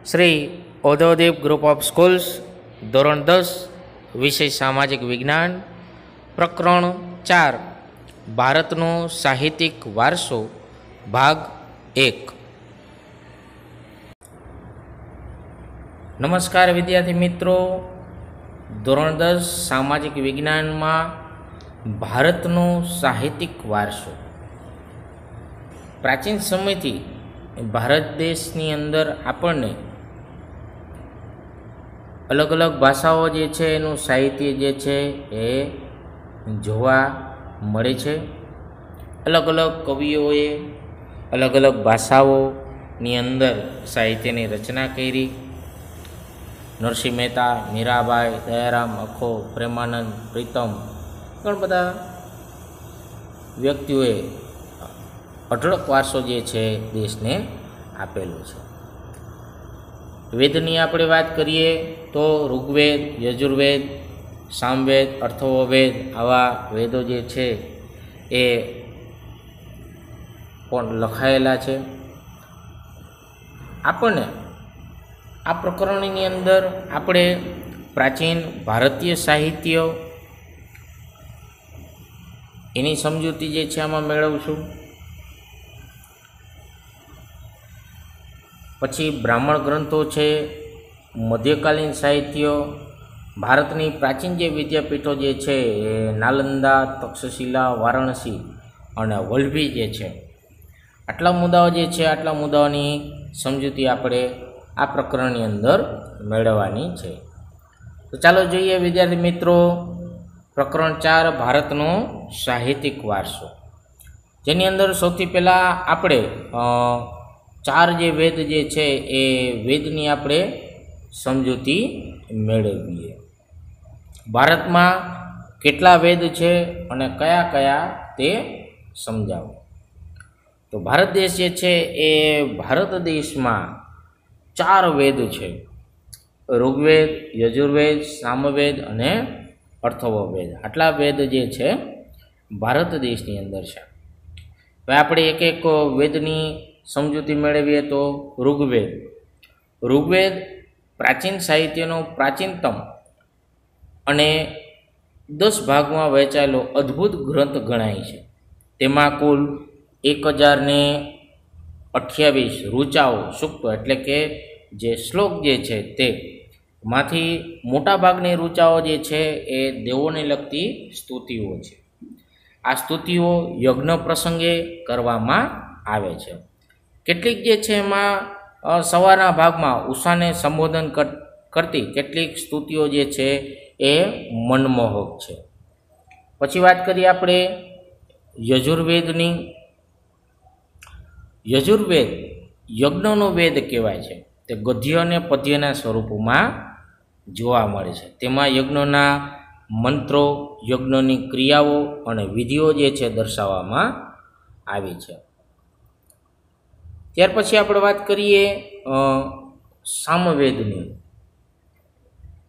શ્રી ઔદ્યોગિક group of schools ધોરણ 10 વિષય સામાજિક વિજ્ઞાન પ્રકરણ 4 ભારતનો સાહિત્યિક વારસો ભાગ 1। નમસ્કાર વિદ્યાર્થી મિત્રો, ધોરણ 10 સામાજિક વિજ્ઞાનમાં ભારતનો સાહિત્યિક વારસો પ્રાચીન સમયથી ભારત દેશની અંદર આપણને અલગ અલગ ભાષાઓ જે છે એનું સાહિત્ય જે છે એ જોવા મળે છે। અલગ અલગ કવિઓએ અલગ અલગ ભાષાઓની અંદર સાહિત્યની રચના કરી। નરસિંહ મહેતા, મીરાબાઈ, દયારામ, અખો, પ્રેમાનંદ, પ્રીતમ, ઘણા બધા વ્યક્તિઓએ અઢળક વારસો જે છે દેશને આપેલો છે। વેદની આપણે વાત કરીએ તો ઋગ્વેદ, યજુર્વેદ, સામવેદ, અથર્વવેદ આવા વેદો જે છે એ પણ લખાયેલા છે। આપણને આ પ્રકરણની અંદર આપણે પ્રાચીન ભારતીય સાહિત્ય એની સમજૂતી જે છે આમાં મેળવશું। પછી બ્રાહ્મણ ગ્રંથો છે, મધ્યકાલીન સાહિત્ય, ભારતની પ્રાચીન જે વિદ્યાપીઠો જે છે એ નાલંદા, તક્ષશિલા, વારાણસી અને વલ્લભી જે છે, આટલા મુદ્દાઓ જે છે આટલા મુદ્દાઓની સમજૂતી આપણે આ પ્રકરણની અંદર મેળવવાની છે। તો ચાલો જોઈએ વિદ્યાર્થી મિત્રો પ્રકરણ 4 ભારતનો સાહિત્યિક વારસો, જેની અંદર સૌથી પહેલાં આપણે 4 જે વેદ જે છે એ વેદની આપણે સમજૂતી મેળવીએ। ભારતમાં કેટલા વેદ છે અને કયા કયા તે સમજાવો। તો ભારત દેશ જે છે એ ભારત દેશમાં 4 વેદ છે, ઋગ્વેદ, યજુર્વેદ, સામવેદ અને અથર્વવેદ। આટલા વેદ જે છે ભારત દેશની અંદર છે। હવે આપણે એક એક વેદની સમજૂતી મેળવીએ તો ઋગ્વેદ પ્રાચીન સાહિત્યનો પ્રાચીનતમ અને 10 ભાગમાં વહેંચાયેલો અદ્ભુત ગ્રંથ ગણાય છે। તેમાં કુલ 1028 ઋચાઓ, સૂક્તો એટલે કે જે શ્લોક જે છે તે માંથી મોટાભાગની ઋચાઓ જે છે એ દેવોને લગતી સ્તુતિઓ છે। આ સ્તુતિઓ યજ્ઞ પ્રસંગે કરવામાં આવે છે। કેટલીક જે છે એમાં સવારના ભાગમાં ઉષાને સંબોધન કરતી કેટલીક સ્તુતિઓ જે છે એ મનમોહક છે। પછી વાત કરીએ આપણે યજુર્વેદની। યજુર્વેદ યજ્ઞનો વેદ કહેવાય છે। તે ગદ્ય અને પદ્યના સ્વરૂપમાં જોવા મળે છે। તેમાં યજ્ઞના મંત્રો, યજ્ઞની ક્રિયાઓ અને વિધિઓ જે છે દર્શાવવામાં આવી છે। ત્યાર પછી આપણે વાત કરીએ સામવેદની।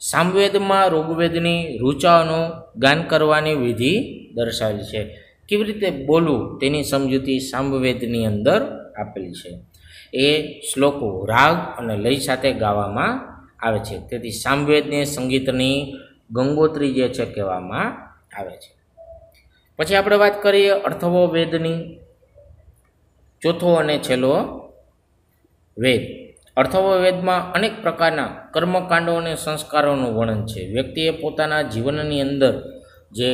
સામવેદમાં ઋગ્વેદની ઋચાઓનું ગાન કરવાની વિધિ દર્શાવેલી છે। કેવી રીતે બોલવું તેની સમજૂતી સામવેદની અંદર આપેલી છે। એ શ્લોકો રાગ અને લય સાથે ગાવામાં આવે છે। તેથી સામવેદને સંગીતની ગંગોત્રી જે છે કહેવામાં આવે છે। પછી આપણે વાત કરીએ અથર્વવેદની, ચોથો અને છેલ્લો વેદ। અથર્વવેદમાં અનેક પ્રકારના કર્મકાંડો અને સંસ્કારોનું વર્ણન છે। વ્યક્તિએ પોતાના જીવનની અંદર જે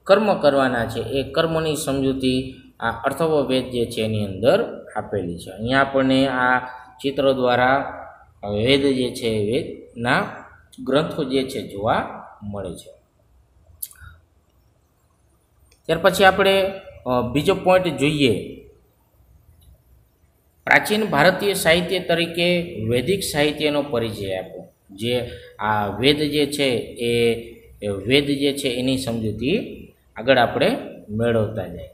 કર્મ કરવાના છે એ કર્મની સમજૂતી આ અથર્વવેદ જે છે એની અંદર આપેલી છે। અહીંયા આપણને આ ચિત્ર દ્વારા વેદ જે છે વેદના ગ્રંથો જે છે જોવા મળે છે। ત્યાર પછી આપણે બીજો પોઈન્ટ જોઈએ, પ્રાચીન ભારતીય સાહિત્ય તરીકે વૈદિક સાહિત્યનો પરિચય આપો। જે આ વેદ જે છે એ વેદ જે છે એની સમજૂતી આગળ આપણે મેળવતા જાય।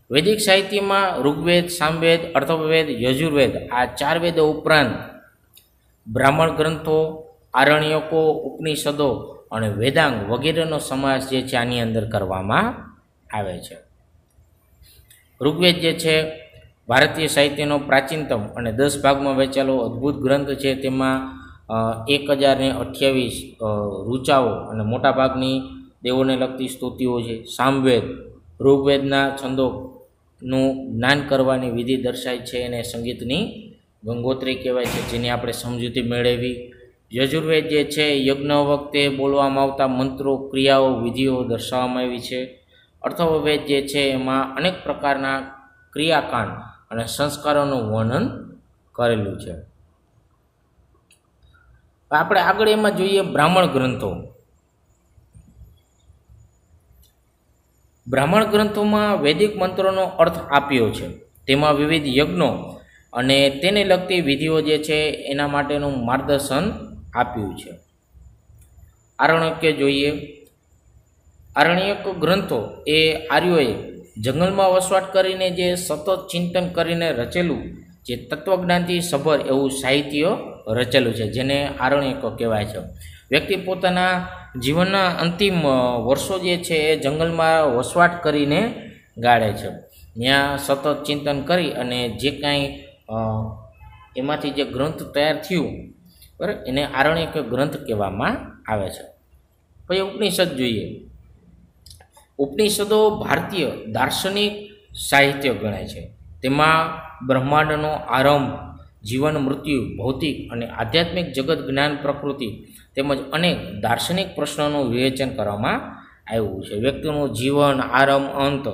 વૈદિક સાહિત્યમાં ઋગ્વેદ, સામવેદ, અથર્વવેદ, યજુર્વેદ આ 4 વેદો ઉપરાંત બ્રાહ્મણ ગ્રંથો, આરણ્યકો, ઉપનિષદો અને વેદાંગ વગેરેનો સમાવેશ જે છે આની અંદર કરવામાં આવે છે। ઋગ્વેદ જે છે ભારતીય સાહિત્યનો પ્રાચીનતમ અને 10 ભાગમાં વહેંચાયેલો અદ્ભુત ગ્રંથ છે. તેમાં 1028 ઋચાઓ અને મોટાભાગની દેવોને લગતી સ્તુતિઓ છે. સામવેદ, ઋગ્વેદના છંદોનું જ્ઞાન કરવાની વિધિ દર્શાય છે અને સંગીતની ગંગોત્રી કહેવાય છે, જેની આપણે સમજૂતી મેળવી. યજુર્વેદ જે છે યજ્ઞ વખતે બોલવામાં આવતા મંત્રો, ક્રિયાઓ, વિધિઓ દર્શાવવામાં આવી છે. અથર્વવેદ જે છે એમાં અનેક પ્રકારના ક્રિયાકાંડ અને સંસ્કારોનું વર્ણન કરેલું છે. આપણે આગળ એમાં જોઈએ બ્રાહ્મણ ગ્રંથો. બ્રાહ્મણ ગ્રંથોમાં વૈદિક મંત્રોનો અર્થ આપ્યો છે. તેમાં વિવિધ યજ્ઞો અને તેને લગતી વિધિઓ જે છે એના માટેનું માર્ગદર્શન આપ્યું છે. આરણ્યક જોઈએ. આરણ્યક ગ્રંથો એ આર્યોએ જંગલમાં વસવાટ કરીને જે સતત ચિંતન કરીને રચેલું જે તત્વજ્ઞાનથી સભર એવું સાહિત્ય રચેલું છે, જેને આરણ્યકો કહેવાય છે. વ્યક્તિ પોતાના જીવનના અંતિમ વર્ષો જે છે એ જંગલમાં વસવાટ કરીને ગાળે છે. ત્યાં સતત ચિંતન કરી અને જે કાંઈ એમાંથી જે ગ્રંથ તૈયાર થયું બરાબર એને આરણ્યક ગ્રંથ કહેવામાં આવે છે. પછી ઉપનિષદ જોઈએ. ઉપનિષદો ભારતીય દાર્શનિક સાહિત્ય ગણાય છે. તેમાં બ્રહ્માંડનો આરંભ, જીવન, મૃત્યુ, ભૌતિક અને આધ્યાત્મિક જગત, જ્ઞાન, પ્રકૃતિ તેમજ અનેક દાર્શનિક પ્રશ્નોનું વિવેચન કરવામાં આવ્યું છે. વ્યક્તિનું જીવન, આરંભ, અંત,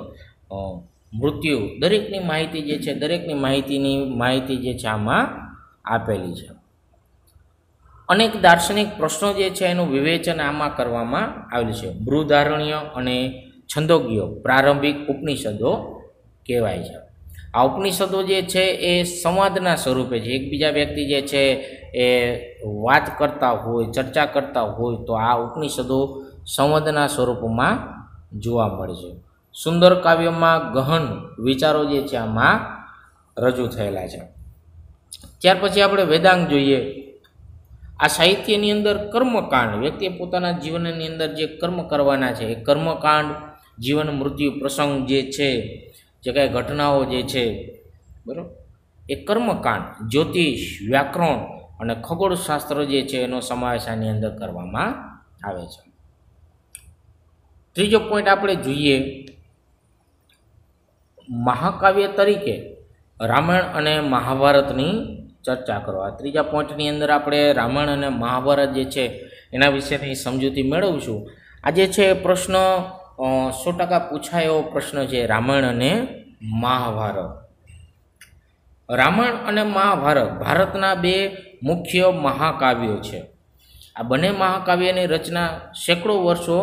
મૃત્યુ દરેકની માહિતી જે છે દરેકની માહિતી જે છે આમાં આપેલી છે. અનેક દાર્શનિક પ્રશ્નો જે છે એનું વિવેચન આમાં કરવામાં આવેલું છે. બૃહદારણ્ય અને છંદોગ્ય પ્રારંભિક ઉપનિષદો કહેવાય છે. આ ઉપનિષદો જે છે એ સંવાદના સ્વરૂપે છે. એકબીજા વ્યક્તિ જે છે એ વાત કરતા હોય, ચર્ચા કરતા હોય તો આ ઉપનિષદો સંવાદના સ્વરૂપમાં જોવા મળે છે. સુંદર કાવ્યમાં ગહન વિચારો જે છે આમાં રજૂ થયેલા છે. ત્યાર પછી આપણે વેદાંગ જોઈએ. આ સાહિત્યની અંદર કર્મકાંડ, વ્યક્તિએ પોતાના જીવનની અંદર જે કર્મ કરવાના છે એ કર્મકાંડ, જીવન, મૃત્યુ, પ્રસંગ જે છે, જે કાંઈ ઘટનાઓ જે છે બરાબર એ કર્મકાંડ, જ્યોતિષ, વ્યાકરણ અને ખગોળશાસ્ત્ર જે છે એનો સમાવેશ આની અંદર કરવામાં આવે છે. ત્રીજો પોઈન્ટ આપણે જોઈએ મહાકાવ્ય તરીકે રામાયણ અને મહાભારતની ચર્ચા કરવા. ત્રીજા પોઈન્ટની અંદર આપણે રામાયણ અને મહાભારત જે છે એના વિશેની સમજૂતી મેળવશું. આ જે છે પ્રશ્ન 100% પૂછાયો પ્રશ્ન છે રામાયણ અને મહાભારત. રામાયણ અને મહાભારત ભારતના બે મુખ્ય મહાકાવ્યો છે. આ બંને મહાકાવ્યની રચના સેંકડો વર્ષો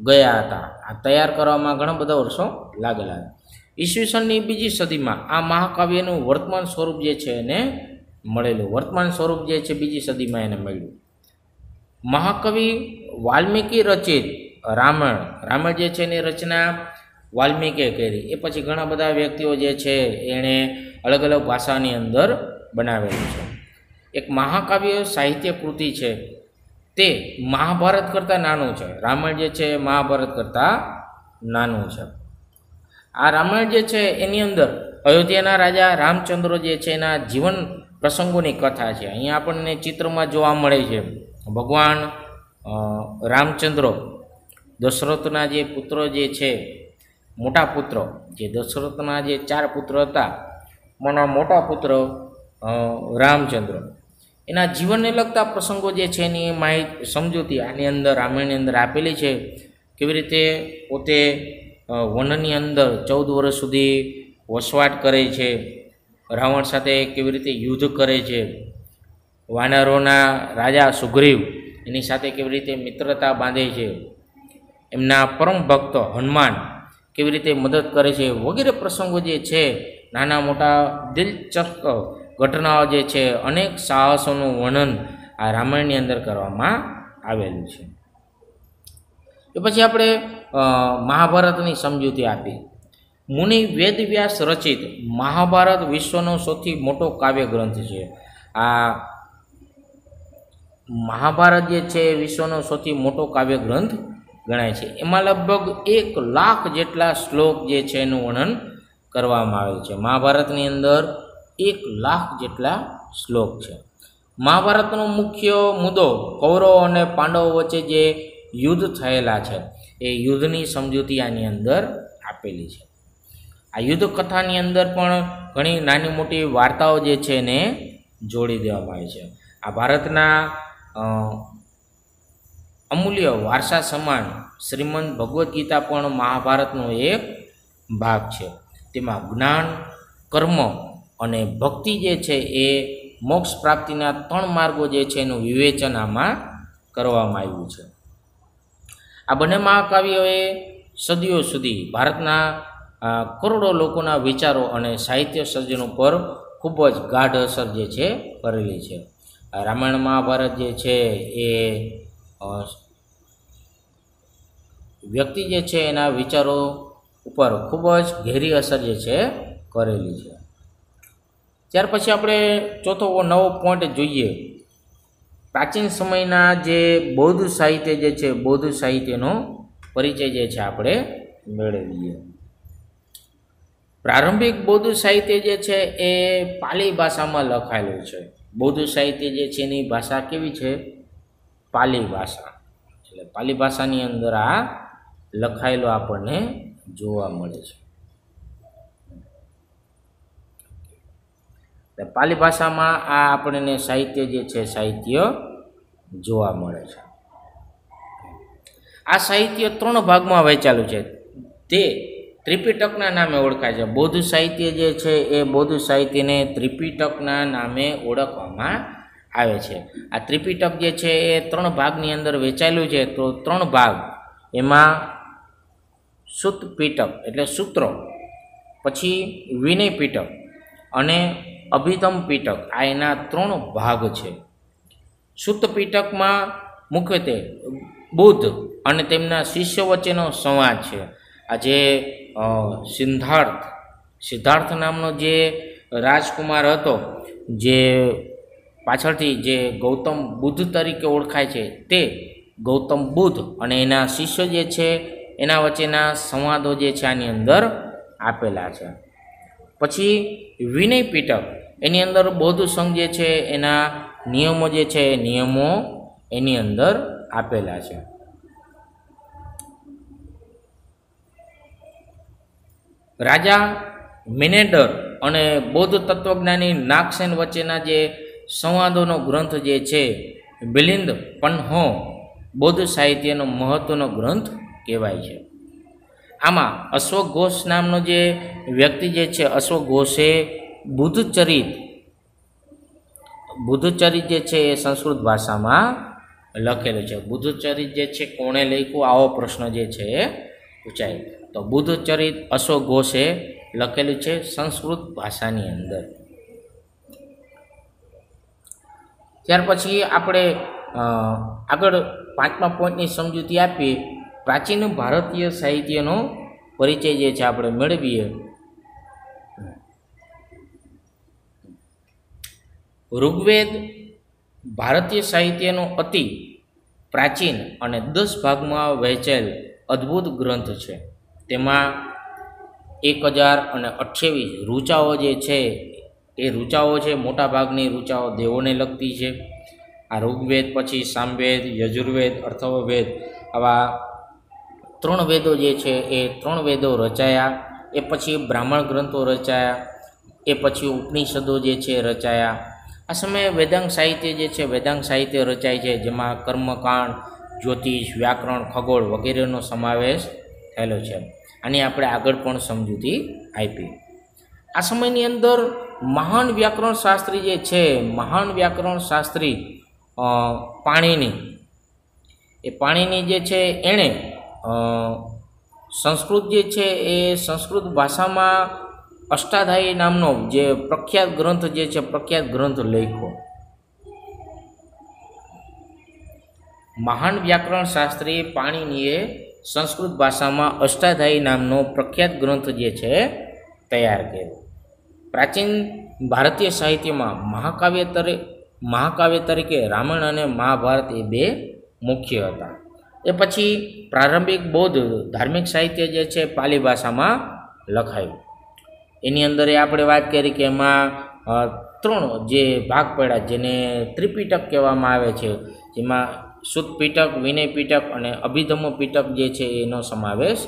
ગયા હતા. આ તૈયાર કરવામાં ઘણા બધા વર્ષો લાગેલા. ઈસવીસનની બીજી સદીમાં આ મહાકાવ્યનું વર્તમાન સ્વરૂપ જે છે એને મળેલું. વર્તમાન સ્વરૂપ જે છે બીજી સદીમાં એને મળ્યું. મહાકવિ વાલ્મીકી રચિત રામાયણ જે છે એની રચના વાલ્મીકીએ કરી. એ પછી ઘણા બધા વ્યક્તિઓ જે છે એણે અલગ અલગ ભાષાની અંદર બનાવેલું છે. એક મહાકાવ્ય સાહિત્ય કૃતિ છે તે મહાભારત કરતાં નાનું છે. રામાયણ જે છે મહાભારત કરતાં નાનું છે. આ રામાયણ જે છે એની અંદર અયોધ્યાના રાજા રામચંદ્ર જે છે એના જીવન પ્રસંગોની કથા છે. અહીંયા આપણને ચિત્રમાં જોવા મળે છે ભગવાન રામચંદ્ર દશરથના જે પુત્રો જે છે, મોટા પુત્ર જે દશરથના જે 4 પુત્ર હતા, એના મોટા પુત્ર રામચંદ્ર એના જીવનને લગતા પ્રસંગો જે છે એની માહિતી સમજૂતી આની અંદર રામાયણની અંદર આપેલી છે. કેવી રીતે પોતે વનની અંદર 14 વર્ષ સુધી વસવાટ કરે છે, રાવણ સાથે કેવી રીતે યુદ્ધ કરે છે, વાનરોના રાજા સુગ્રીવ એની સાથે કેવી રીતે મિત્રતા બાંધે છે, એમના પરમ ભક્ત હનુમાન કેવી રીતે મદદ કરે છે, વગેરે પ્રસંગો જે છે નાના મોટા દિલચસ્પ ઘટનાઓ જે છે, અનેક સાહસોનું વર્ણન આ રામાયણની અંદર કરવામાં આવેલું છે. એ પછી આપણે મહાભારતની સમજૂતી આપી. મુનિ વેદવ્યાસ રચિત મહાભારત વિશ્વનો સૌથી મોટો કાવ્ય ગ્રંથ છે. આ મહાભારત જે છે વિશ્વનો સૌથી મોટો કાવ્ય ગ્રંથ ગણાય છે. એમાં લગભગ 1 લાખ જેટલા શ્લોક જે છે એનું વર્ણન કરવામાં આવેલ છે। મહાભારતની અંદર 1,00,000 જેટલા શ્લોક છે। મહાભારતનો મુખ્ય મુદ્દો કૌરવો અને પાંડવો વચ્ચે જે યુદ્ધ થયેલા છે એ યુદ્ધની સમજૂતી આની અંદર આપેલી છે। આ યુદ્ધ કથાની અંદર પણ ઘણી નાની મોટી વાર્તાઓ જે છે એને જોડી દેવામાં આવી છે। આ ભારતના અમૂલ્ય વારસા સમાન શ્રીમદ ભગવદ્ ગીતા પણ મહાભારતનો એક ભાગ છે। તેમાં જ્ઞાન, કર્મ અને ભક્તિ જે છે એ મોક્ષ પ્રાપ્તિના 3 માર્ગો જે છે એનું વિવેચન આમાં કરવામાં આવ્યું છે। આ બંને મહાકાવ્યોએ સદીઓ સુધી ભારતના કરોડો લોકોના વિચારો અને સાહિત્ય સર્જન ઉપર ખૂબ જ ગાઢ અસર જે છે કરેલી છે। રામાયણ મહાભારત જે છે એ વ્યક્તિ જે છે એના વિચારો ઉપર ખૂબ જ ઘેરી અસર જે છે કરેલી છે। ત્યાર પછી આપણે ચોથો નવો પોઈન્ટ જોઈએ। પ્રાચીન સમયના જે બૌદ્ધ સાહિત્ય જે છે બૌદ્ધ સાહિત્યનો પરિચય જે છે આપણે મેળવીએ। પ્રારંભિક બૌદ્ધ સાહિત્ય જે છે એ પાલી ભાષામાં લખાયેલું છે। બૌદ્ધ સાહિત્ય જે છે એની ભાષા કેવી છે? પાલી ભાષા। એટલે પાલી ભાષાની અંદર આ લખાયેલો આપણને જોવા મળે છે। પાલી ભાષામાં આ આપણને સાહિત્ય જે છે સાહિત્ય જોવા મળે છે। આ સાહિત્ય 3 ભાગમાં વહેંચાયેલું છે। તે ત્રિપિટકના નામે ઓળખાય છે। બૌદ્ધ સાહિત્ય જે છે એ બૌદ્ધ સાહિત્યને ત્રિપિટકના નામે ઓળખવામાં આવે છે। આ ત્રિપિટક જે છે એ 3 ભાગની અંદર વહેંચાયેલું છે। તો 3 ભાગ એમાં સુત્ત પીટક એટલે સૂત્રો, પછી વિનય પીટક અને અભિધમ પીટક, આ એના 3 ભાગ છે। સુત્ત પીટકમાં મુખ્યત્વે બુદ્ધ અને તેમના શિષ્ય વચ્ચેનો સંવાદ છે। આ જે સિદ્ધાર્થ નામનો જે રાજકુમાર હતો, જે પાછળથી જે ગૌતમ બુદ્ધ તરીકે ઓળખાય છે, તે ગૌતમ બુદ્ધ અને એના શિષ્ય જે છે એના વચ્ચેના સંવાદો જે છે આની અંદર આપેલા છે। પછી વિનય પીટક, એની અંદર બૌદ્ધ સંઘ જે છે એના નિયમો જે છે નિયમો એની અંદર આપેલા છે। રાજા મેનેન્ડર અને બૌદ્ધ તત્વજ્ઞાની નાગસેન વચ્ચેના જે સંવાદોનો ગ્રંથ જે છે મિલિંદ પન્હો બૌદ્ધ સાહિત્યનો મહત્વનો ગ્રંથ કહેવાય છે। આમાં અશ્વઘોષ નામનો જે વ્યક્તિ જે છે અશ્વઘોષે બુદ્ધચરિત જે છે એ સંસ્કૃત ભાષામાં લખેલું છે। બુદ્ધચરિત જે છે કોણે લખ્યું, આવો પ્રશ્ન જે છે એ પૂછાય। તો બુદ્ધચરિત અશ્વઘોષે લખેલું છે સંસ્કૃત ભાષાની અંદર। ત્યાર પછી આપણે આગળ 5મા પોઈન્ટની સમજૂતી આપીએ। પ્રાચીન ભારતીય સાહિત્યનો પરિચય જે છે આપણે મેળવીએ। ઋગ્વેદ ભારતીય સાહિત્યનો અતિ પ્રાચીન અને 10 ભાગમાં વહેંચેલ અદ્ભુત ગ્રંથ છે। તેમાં 1028 ઋચાઓ જે છે એ ઋચાઓ છે, મોટા ભાગની ઋચાઓ દેવોને લગતી છે। આ ઋગ્વેદ, પછી સામવેદ, યજુર્વેદ, અથર્વવેદ, આવા 3 વેદો જે છે એ 3 વેદો રચાયા। એ પછી બ્રાહ્મણ ગ્રંથો રચાયા, એ પછી ઉપનિષદો જે છે રચાયા। આ સમયે વેદાંગ સાહિત્ય જે છે વેદાંગ સાહિત્ય રચાય છે, જેમાં કર્મકાંડ, જ્યોતિષ, વ્યાકરણ, ખગોળ વગેરેનો સમાવેશ થયેલો છે। આની આપણે આગળ પણ સમજૂતી આપી। આ સમયની અંદર મહાન વ્યાકરણ શાસ્ત્રી જે છે, મહાન વ્યાકરણ શાસ્ત્રી પાણીની, એ પાણીની જે છે એણે સંસ્કૃત જે છે એ સંસ્કૃત ભાષામાં અષ્ટાધાયી નામનો જે પ્રખ્યાત ગ્રંથ જે છે પ્રખ્યાત ગ્રંથ લખ્યો। મહાન વ્યાકરણ શાસ્ત્રી પાણીનીએ સંસ્કૃત ભાષામાં અષ્ટાધાયી નામનો પ્રખ્યાત ગ્રંથ જે છે તૈયાર કર્યો। પ્રાચીન ભારતીય સાહિત્યમાં મહાકાવ્ય તરીકે રામાયણ અને મહાભારત એ 2 મુખ્ય હતા। એ પછી પ્રારંભિક બૌદ્ધ ધાર્મિક સાહિત્ય જે છે પાલી ભાષામાં લખાયું। એની અંદર આપણે વાત કરી કે એમાં 3 જે ભાગ પડ્યા જેને ત્રિપિટક કહેવામાં આવે છે, જેમાં શુદ્ધ પીટક, વિનય પીટક અને અભિધમ્મ પીટક જે છે એનો સમાવેશ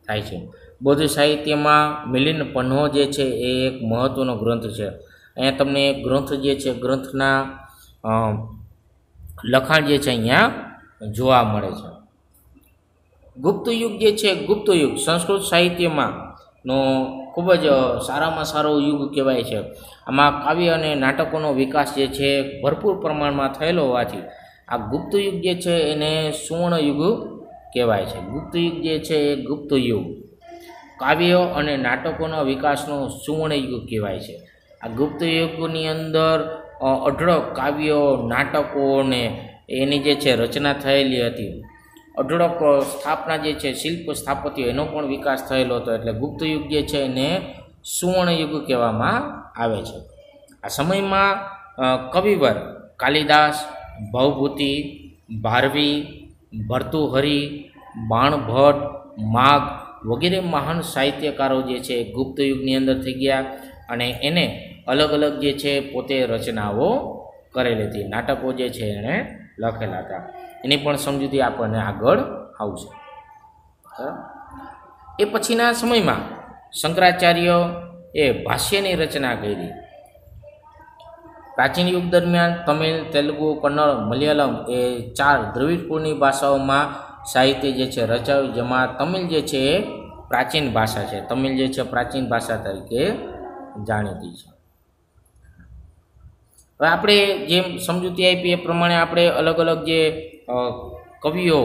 થાય છે. બૌદ્ધ સાહિત્યમાં મિલિંદ પન્હો જે છે એ એક મહત્ત્વનો ગ્રંથ છે. અહીંયા તમને ગ્રંથ જે છે ગ્રંથના લખાણ જે છે અહીંયા જોવા મળે છે. ગુપ્ત યુગ જે છે, ગુપ્ત યુગ સંસ્કૃત સાહિત્યમાં નો ખૂબ જ સારામાં સારો યુગ કહેવાય છે. આમાં કાવ્ય અને નાટકોનો વિકાસ જે છે ભરપૂર પ્રમાણમાં થયેલો હોવાથી આ ગુપ્ત યુગ જે છે એને સુવર્ણ યુગ કહેવાય છે. ગુપ્ત યુગ જે છે એ ગુપ્ત યુગ કાવ્યો અને નાટકોના વિકાસનો સુવર્ણ યુગ કહેવાય છે. આ ગુપ્ત યુગની અંદર અઢળક કાવ્યો, નાટકોને એની જે છે રચના થયેલી હતી. અઢળક સ્થાપના જે છે શિલ્પ સ્થાપત્ય એનો પણ વિકાસ થયેલો હતો. એટલે ગુપ્ત યુગ જે છે એને સુવર્ણ યુગ કહેવામાં આવે છે. આ સમયમાં કવિવર કાલિદાસ, ભવભૂતિ, ભારવી, ભર્તૃહરિ, બાણભટ્ટ, માઘ વગેરે મહાન સાહિત્યકારો જે છે ગુપ્ત યુગની અંદર થઈ ગયા અને એને અલગ અલગ જે છે પોતે રચનાઓ કરેલી હતી. નાટકો જે છે એણે લખેલા હતા. એની પણ સમજૂતી આપણને આગળ આવશે. એ પછીના સમયમાં શંકરાચાર્ય એ ભાષ્યની રચના કરી. પ્રાચીન યુગ દરમિયાન તમિલ, તેલુગુ, કન્નડ, મલયાલમ એ 4 દ્રવિડ કુળની ભાષાઓમાં સાહિત્ય જે છે રચાયું, જેમાં તમિલ જે છે એ પ્રાચીન ભાષા છે. તમિલ જે છે પ્રાચીન ભાષા તરીકે જાણીતી છે. હવે આપણે જેમ સમજૂતી આપી એ પ્રમાણે આપણે અલગ અલગ જે કવિઓ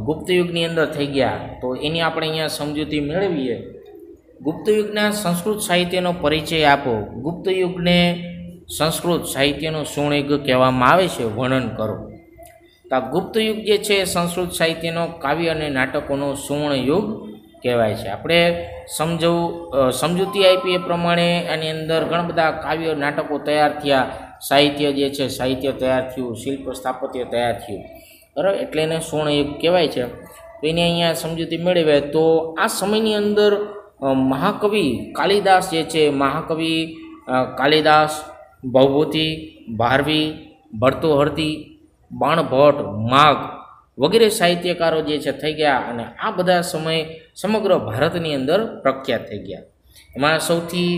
ગુપ્ત યુગની અંદર થઈ ગયા તો એની આપણે અહીંયા સમજૂતી મેળવીએ. ગુપ્ત યુગના સંસ્કૃત સાહિત્યનો પરિચય આપો. ગુપ્ત યુગને સંસ્કૃત સાહિત્યનો સુવર્ણ યુગ કહેવામાં આવે છે, વર્ણન કરો. તો આ ગુપ્ત યુગ જે છે સંસ્કૃત સાહિત્યનો કાવ્ય અને નાટકોનો સુવર્ણ યુગ કહેવાય છે. આપણે સમજૂતી આપી એ પ્રમાણે આની અંદર ઘણા બધા કાવ્યો, નાટકો તૈયાર થયા. સાહિત્ય જે છે સાહિત્ય તૈયાર થયું, શિલ્પ સ્થાપત્ય તૈયાર થયું, બરાબર. એટલે એને સુવર્ણ યુગ કહેવાય છે. તો એને અહીંયા સમજૂતી મેળવે તો આ સમયની અંદર મહાકવિ કાલિદાસ જે છે, મહાકવિ કાલિદાસ, ભવભૂતિ, ભારવી, ભર્તૃહરિ, બાણભટ્ટ, માઘ વગેરે સાહિત્યકારો જે છે થઈ ગયા અને આ બધા સમય સમગ્ર ભારતની અંદર પ્રખ્યાત થઈ ગયા. એમાં સૌથી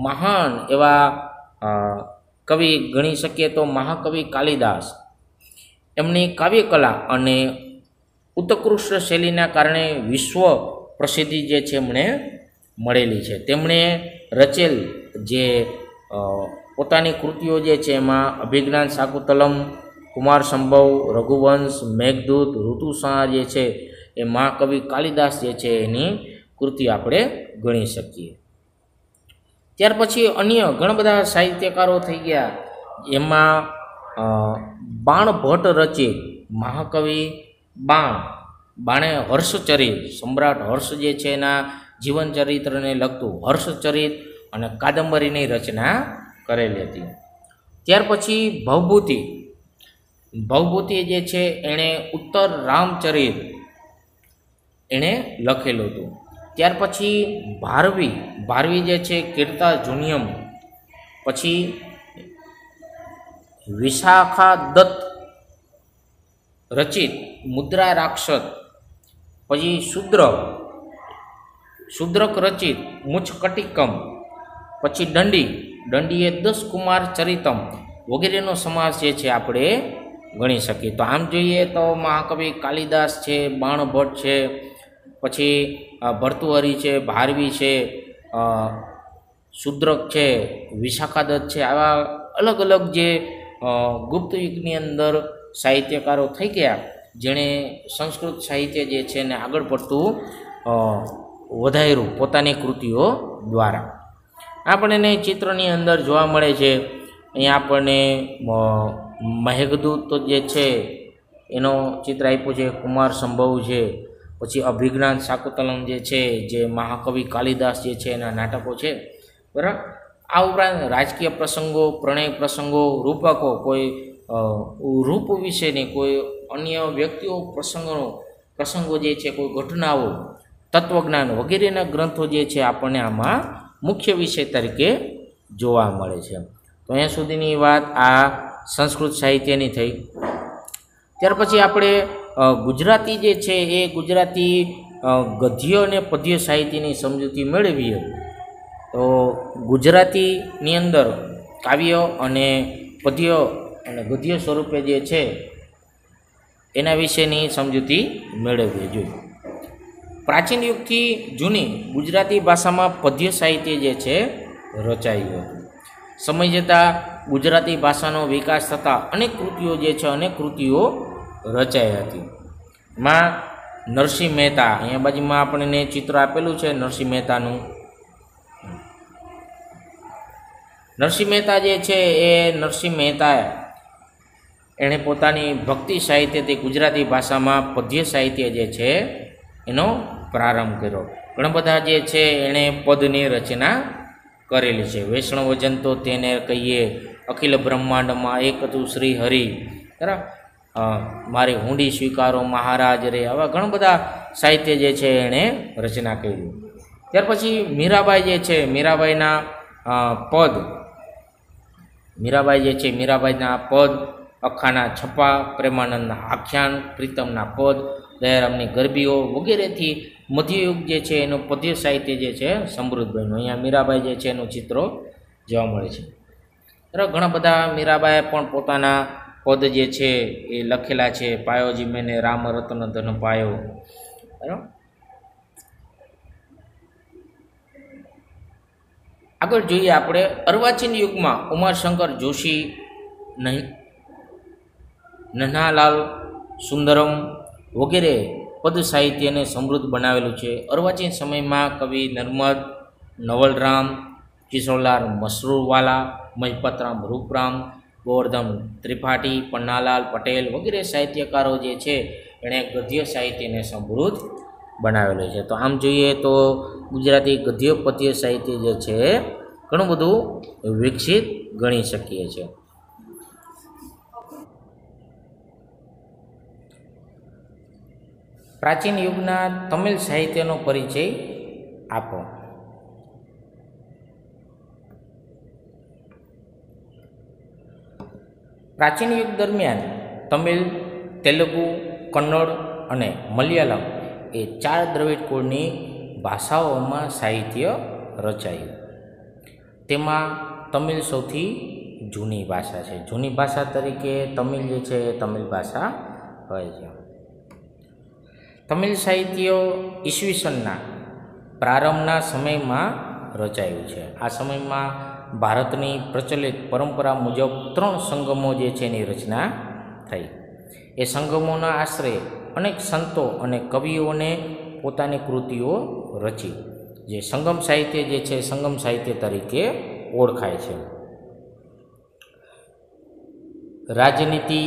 મહાન એવા કવિ ગણી શકીએ તો મહાકવિ કાલિદાસ. એમની કાવ્યકલા અને ઉત્કૃષ્ટ શૈલીના કારણે વિશ્વ પ્રસિદ્ધિ જે છે એમણે મળેલી છે. તેમણે રચેલ જે પોતાની કૃતિઓ જે છે એમાં અભિજ્ઞાન શાકુંતલમ, કુમાર સંભવ, રઘુવંશ, મેઘદૂત, ઋતુસંહાર જે છે એ મહાકવિ કાલિદાસ જે છે એની કૃતિ આપણે ગણી શકીએ. ત્યાર પછી અન્ય ઘણા બધા સાહિત્યકારો થઈ ગયા. એમાં બાણભટ્ટ રચિત મહાકવિ બાણે હર્ષચરિત, સમ્રાટ હર્ષ જે છે એના જીવન ચરિત્રને લગતું હર્ષચરિત અને કાદંબરીની રચના કરેલી હતી. ત્યાર પછી ભવભૂતિ જે છે એણે ઉત્તર રામચરિત એણે લખેલું હતું. ત્યાર પછી ભારવી જે છે કીર્તાર્જુનિયમ, પછી વિશાખા દત્ત રચિત મુદ્રા રાક્ષસ, પછી શુદ્રક રચિત મુચકટિકમ, પછી દંડીએ 10 કુમાર ચરિતમ વગેરેનો સમાસ જે છે આપણે ગણી શકીએ. તો આમ જોઈએ તો મહાકવિ કાલિદાસ છે, બાણભટ્ટ છે, પછી ભર્તૃહરિ છે, ભારવી છે, શુદ્રક છે, વિશાખાદત્ત છે, આવા અલગ અલગ જે ગુપ્ત યુગની અંદર સાહિત્યકારો થઈ ગયા જેણે સંસ્કૃત સાહિત્ય જે છે એને આગળ પડતું વધાર્યું પોતાની કૃતિઓ દ્વારા. આપણને ચિત્રની અંદર જોવા મળે છે. અહીંયા આપણને મેઘદૂત જે છે એનો ચિત્ર આપ્યું છે, કુમાર સંભવ છે, પછી અભિજ્ઞાન શાકુંતલમ જે છે જે મહાકવિ કાલિદાસ જે છે એના નાટકો છે, બરાબર. આ ઉપરાંત રાજકીય પ્રસંગો, પ્રણય પ્રસંગો, રૂપકો, કોઈ રૂપ વિશેની, કોઈ અન્ય વ્યક્તિઓ પ્રસંગો જે છે, કોઈ ઘટનાઓ, તત્વજ્ઞાન વગેરેના ગ્રંથો જે છે આપણને આમાં મુખ્ય વિષય તરીકે જોવા મળે છે. તો અહીંયા સુધીની વાત આ સંસ્કૃત સાહિત્યની થઈ. ત્યાર પછી આપણે ગુજરાતી જે છે એ ગુજરાતી ગદ્ય અને પદ્ય સાહિત્યની સમજૂતી મેળવીએ તો ગુજરાતીની અંદર કાવ્ય અને પદ્ય અને ગદ્ય સ્વરૂપે જે છે એના વિશેની સમજૂતી મેળવવી જોઈએ. પ્રાચીન યુગથી જૂની ગુજરાતી ભાષામાં પદ્ય સાહિત્ય જે છે રચાયું હતું. સમય જતાં ગુજરાતી ભાષાનો વિકાસ થતાં અનેક કૃતિઓ જે છે અનેક કૃતિઓ રચાઈ હતી. માં નરસિંહ મહેતા, અહીંયા બાજુમાં આપણને ચિત્ર આપેલું છે નરસિંહ મહેતાનું. નરસિંહ મહેતા જે છે એ નરસિંહ મહેતા એણે પોતાની ભક્તિ સાહિત્યથી ગુજરાતી ભાષામાં પદ્ય સાહિત્ય જે છે એનો પ્રારંભ કર્યો. ઘણા બધા જે છે એણે પદની રચના કરેલી છે. વૈષ્ણવજન તો તેને કહીએ, અખિલ બ્રહ્માંડમાં એક હતું શ્રી હરિ, બરાબર, મારી હુંડી સ્વીકારો મહારાજ રે, આવા ઘણા બધા સાહિત્ય જે છે એણે રચના કરી. ત્યાર પછી મીરાબાઈ જે છે, મીરાબાઈના પદ, મીરાબાઈ જે છે મીરાબાઈના પદ, અખાના છપ્પા, પ્રેમાનંદના આખ્યાન, પ્રીતમના પદ, દયારામની ગરબીઓ વગેરેથી મધ્યયુગ જે છે એનું પદ્ય સાહિત્ય જે છે સમૃદ્ધ બન્યું. અહીંયા મીરાબાઈ જે છે એનું ચિત્રો જોવા મળે છે. બરાબર, ઘણા બધા મીરાબાઈએ પણ પોતાના પદ જે છે એ લખેલા છે. પાયોજી મેને રામ રતન ધન પાયો. બરાબર, આગળ જોઈએ આપણે અર્વાચીન યુગમાં ઉમાશંકર જોશી, નન્હાલાલ સુંદરમ વગેરે પદ સાહિત્યને સમૃદ્ધ બનાવેલું છે. અર્વાચીન સમયમાં કવિ નર્મદ, નવલરામ, કિશોરલાલ મસરૂરવાલા, મહિપતરામ રૂપરામ, ગોવર્ધન ત્રિપાઠી, પન્નાલાલ પટેલ વગેરે સાહિત્યકારો જે છે એણે ગદ્ય સાહિત્યને સમૃદ્ધ બનાવેલું છે. તો આમ જોઈએ તો ગુજરાતી ગદ્ય પદ્ય સાહિત્ય જે છે ઘણું બધું વિકસિત ગણી શકીએ છીએ. પ્રાચીન યુગના તમિલ સાહિત્યનો પરિચય આપો. પ્રાચીન યુગ દરમિયાન તમિલ, તેલુગુ, કન્નડ અને મલયાલમ એ 4 દ્રવિડ કુળની ભાષાઓમાં સાહિત્ય રચાયું. તેમાં તમિલ સૌથી જૂની ભાષા છે. જૂની ભાષા તરીકે તમિલ જે છે એ તમિલ ભાષા હોય છે. તમિલ સાહિત્ય ઈસવીસનના પ્રારંભના સમયમાં રચાયું છે. આ સમયમાં ભારતની પ્રચલિત પરંપરા મુજબ 3 સંગમો જે છે એની રચના થઈ. એ સંગમોના આશરે અનેક સંતો અને કવિઓને પોતાની કૃતિઓ રચી, જે સંગમ સાહિત્ય જે છે સંગમ સાહિત્ય તરીકે ઓળખાય છે. રાજનીતિ,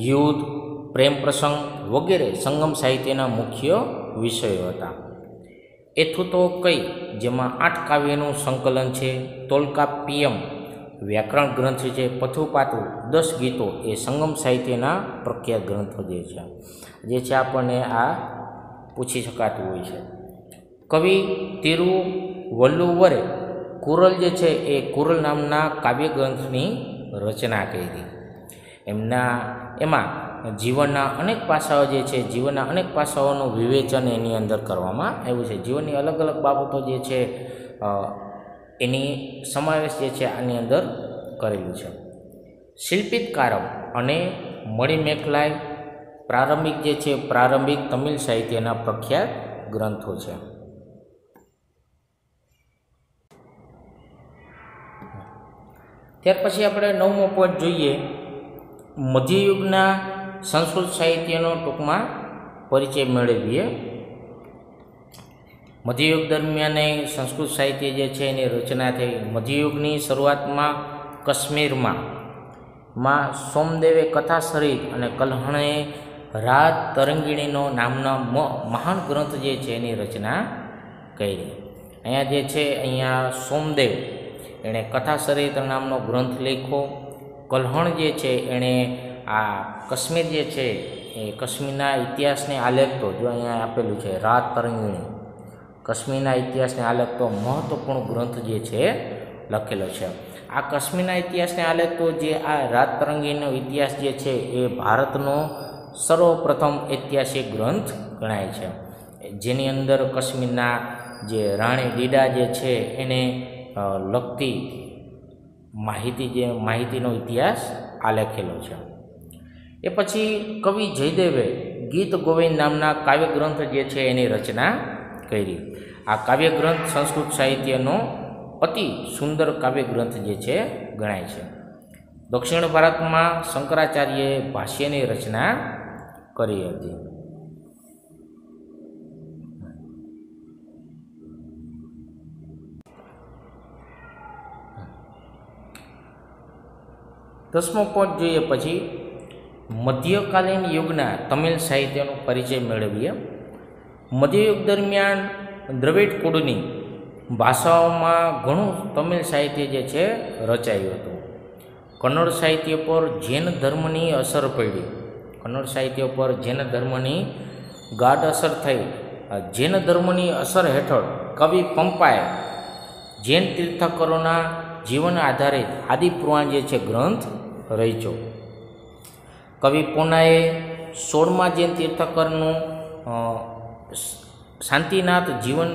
યુદ્ધ, પ્રેમ પ્રસંગ વગેરે સંગમ સાહિત્યના મુખ્ય વિષયો હતા. એથુતો કઈ, જેમાં 8 કાવ્યનું સંકલન છે, તોલ્કાપ્પિયમ વ્યાકરણ ગ્રંથ છે, પથુપાતુ 10 ગીતો એ સંગમ સાહિત્યના પ્રખ્યાત ગ્રંથો જે છે આપણને આ પૂછી શકાતું હોય છે. કવિ તિરુવલ્લુવરે કુરલ જે છે એ કુરલ નામના કાવ્ય ગ્રંથની રચના કરી. એમાં જીવનના અનેક પાસાઓ જે છે, જીવનના અનેક પાસાઓનું વિવેચન એની અંદર કરવામાં આવ્યું છે. જીવનની અલગ અલગ બાબતો જે છે એની સમાવેશ જે છે આની અંદર કરેલું છે. શિલ્પિતકારમ અને મણિમેખલાઈ પ્રારંભિક જે છે પ્રારંભિક તમિલ સાહિત્યના પ્રખ્યાત ગ્રંથો છે. ત્યાર પછી આપણે 9મો પોઈન્ટ જોઈએ, મધ્યયુગના સંસ્કૃત સાહિત્યનો ટૂંકમાં પરિચય મેળવીએ. મધ્યયુગ દરમિયાન સંસ્કૃત સાહિત્ય જે છે એની રચના થઈ. મધ્યયુગની શરૂઆતમાં કાશ્મીરમાં સોમદેવે કથા સરિત અને કલ્હણે રાત તરંગીણીનો નામના મહાન ગ્રંથ જે છે એની રચના કરી. અહીંયા જે છે અહીંયા સોમદેવ એણે કથા સરિત નામનો ગ્રંથ લખ્યો. કલ્હણ જે છે એણે આ કાશ્મીર જે છે એ કાશ્મીરના ઇતિહાસને આલેખતો, જો અહીંયા આપેલું છે રાત તરંગીણી, કાશ્મીરના ઇતિહાસને આલેખતો મહત્વપૂર્ણ ગ્રંથ જે છે લખેલો છે. આ કાશ્મીરના ઇતિહાસને આલેખતો જે આ રાતરંગીનો ઇતિહાસ જે છે એ ભારતનો સર્વપ્રથમ ઐતિહાસિક ગ્રંથ ગણાય છે, જેની અંદર કાશ્મીરના જે રાણી ડીડા જે છે એને લગતી માહિતીનો ઇતિહાસ આલેખેલો છે. એ પછી કવિ જયદેવે ગીત ગોવિંદ નામના કાવ્યગ્રંથ જે છે એની રચના કરી. આ કાવ્યગ્રંથ સંસ્કૃત સાહિત્યનો અતિ સુંદર કાવ્યગ્રંથ જે છે ગણાય છે. દક્ષિણ ભારતમાં શંકરાચાર્યએ ભાષ્યની રચના કરી હતી. દસમો પોઈન્ટ જોઈએ પછી મધ્યકાલીન યુગના તમિલ સાહિત્યનો પરિચય મેળવીએ. મધ્યયુગ દરમિયાન દ્રવિડ કુળની ભાષાઓમાં ઘણું તમિલ સાહિત્ય જે છે રચાયું હતું. કન્નડ સાહિત્ય પર જૈન ધર્મની અસર પડી. કન્નડ સાહિત્ય પર જૈન ધર્મની ગાઢ અસર થઈ. જૈન ધર્મની અસર હેઠળ કવિ પંપાએ જૈન તીર્થંકરોના જીવન આધારિત આદિપુરાણ જે છે ગ્રંથ રચ્યો. કવિ પોનાએ 16મા જૈન તીર્થંકરનું શાંતિનાથ જીવન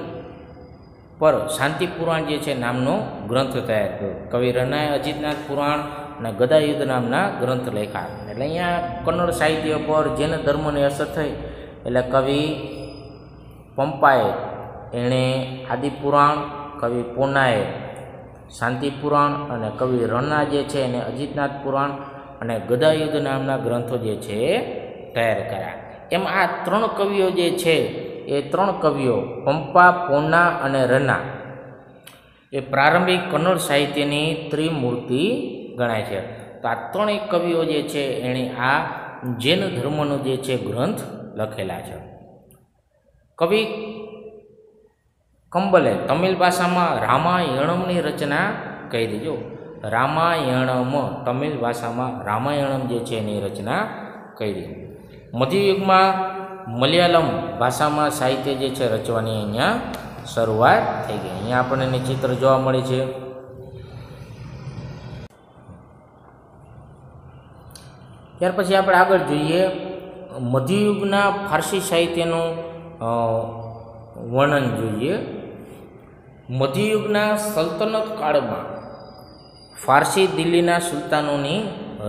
પર શાંતિપુરાણ જે છે નામનો ગ્રંથ તૈયાર કર્યો. કવિ રનાએ અજીતનાથ પુરાણ અને ગદાયુદ્ધ નામના ગ્રંથ લખ્યા. એટલે અહીંયા કન્નડ સાહિત્ય પર જૈન ધર્મની અસર થઈ એટલે કવિ પંપાએ એણે આદિપુરાણ, કવિ પોનાએ શાંતિપુરાણ અને કવિ રણા જે છે એને અજીતનાથ પુરાણ અને ગદાયુદ્ધ નામના ગ્રંથો જે છે તૈયાર કર્યા. એમ આ ત્રણ કવિઓ જે છે એ ત્રણ કવિઓ પંપા, પોના અને રણા એ પ્રારંભિક કન્નડ સાહિત્યની ત્રિમૂર્તિ ગણાય છે. તો આ ત્રણેય કવિઓ જે છે એણે આ જૈન ધર્મનો જે છે ગ્રંથ લખેલા છે. કવિ કંબલે તમિલ ભાષામાં રામાયણમની રચના કરી. જો રામાયણમ તમિલ ભાષામાં રામાયણમ જે છે એની રચના કરી. મધ્યયુગમાં મલયાલમ ભાષામાં સાહિત્ય જે છે રચવાની અહીંયા શરૂઆત થઈ ગઈ. અહીંયા આપણને એની ચિત્ર જોવા મળે છે. ત્યાર પછી આપણે આગળ જોઈએ મધ્યયુગના ફારસી સાહિત્યનું વર્ણન જોઈએ. મધ્યયુગના સલ્તનત કાળમાં ફારસી દિલ્હીના સુલતાનોની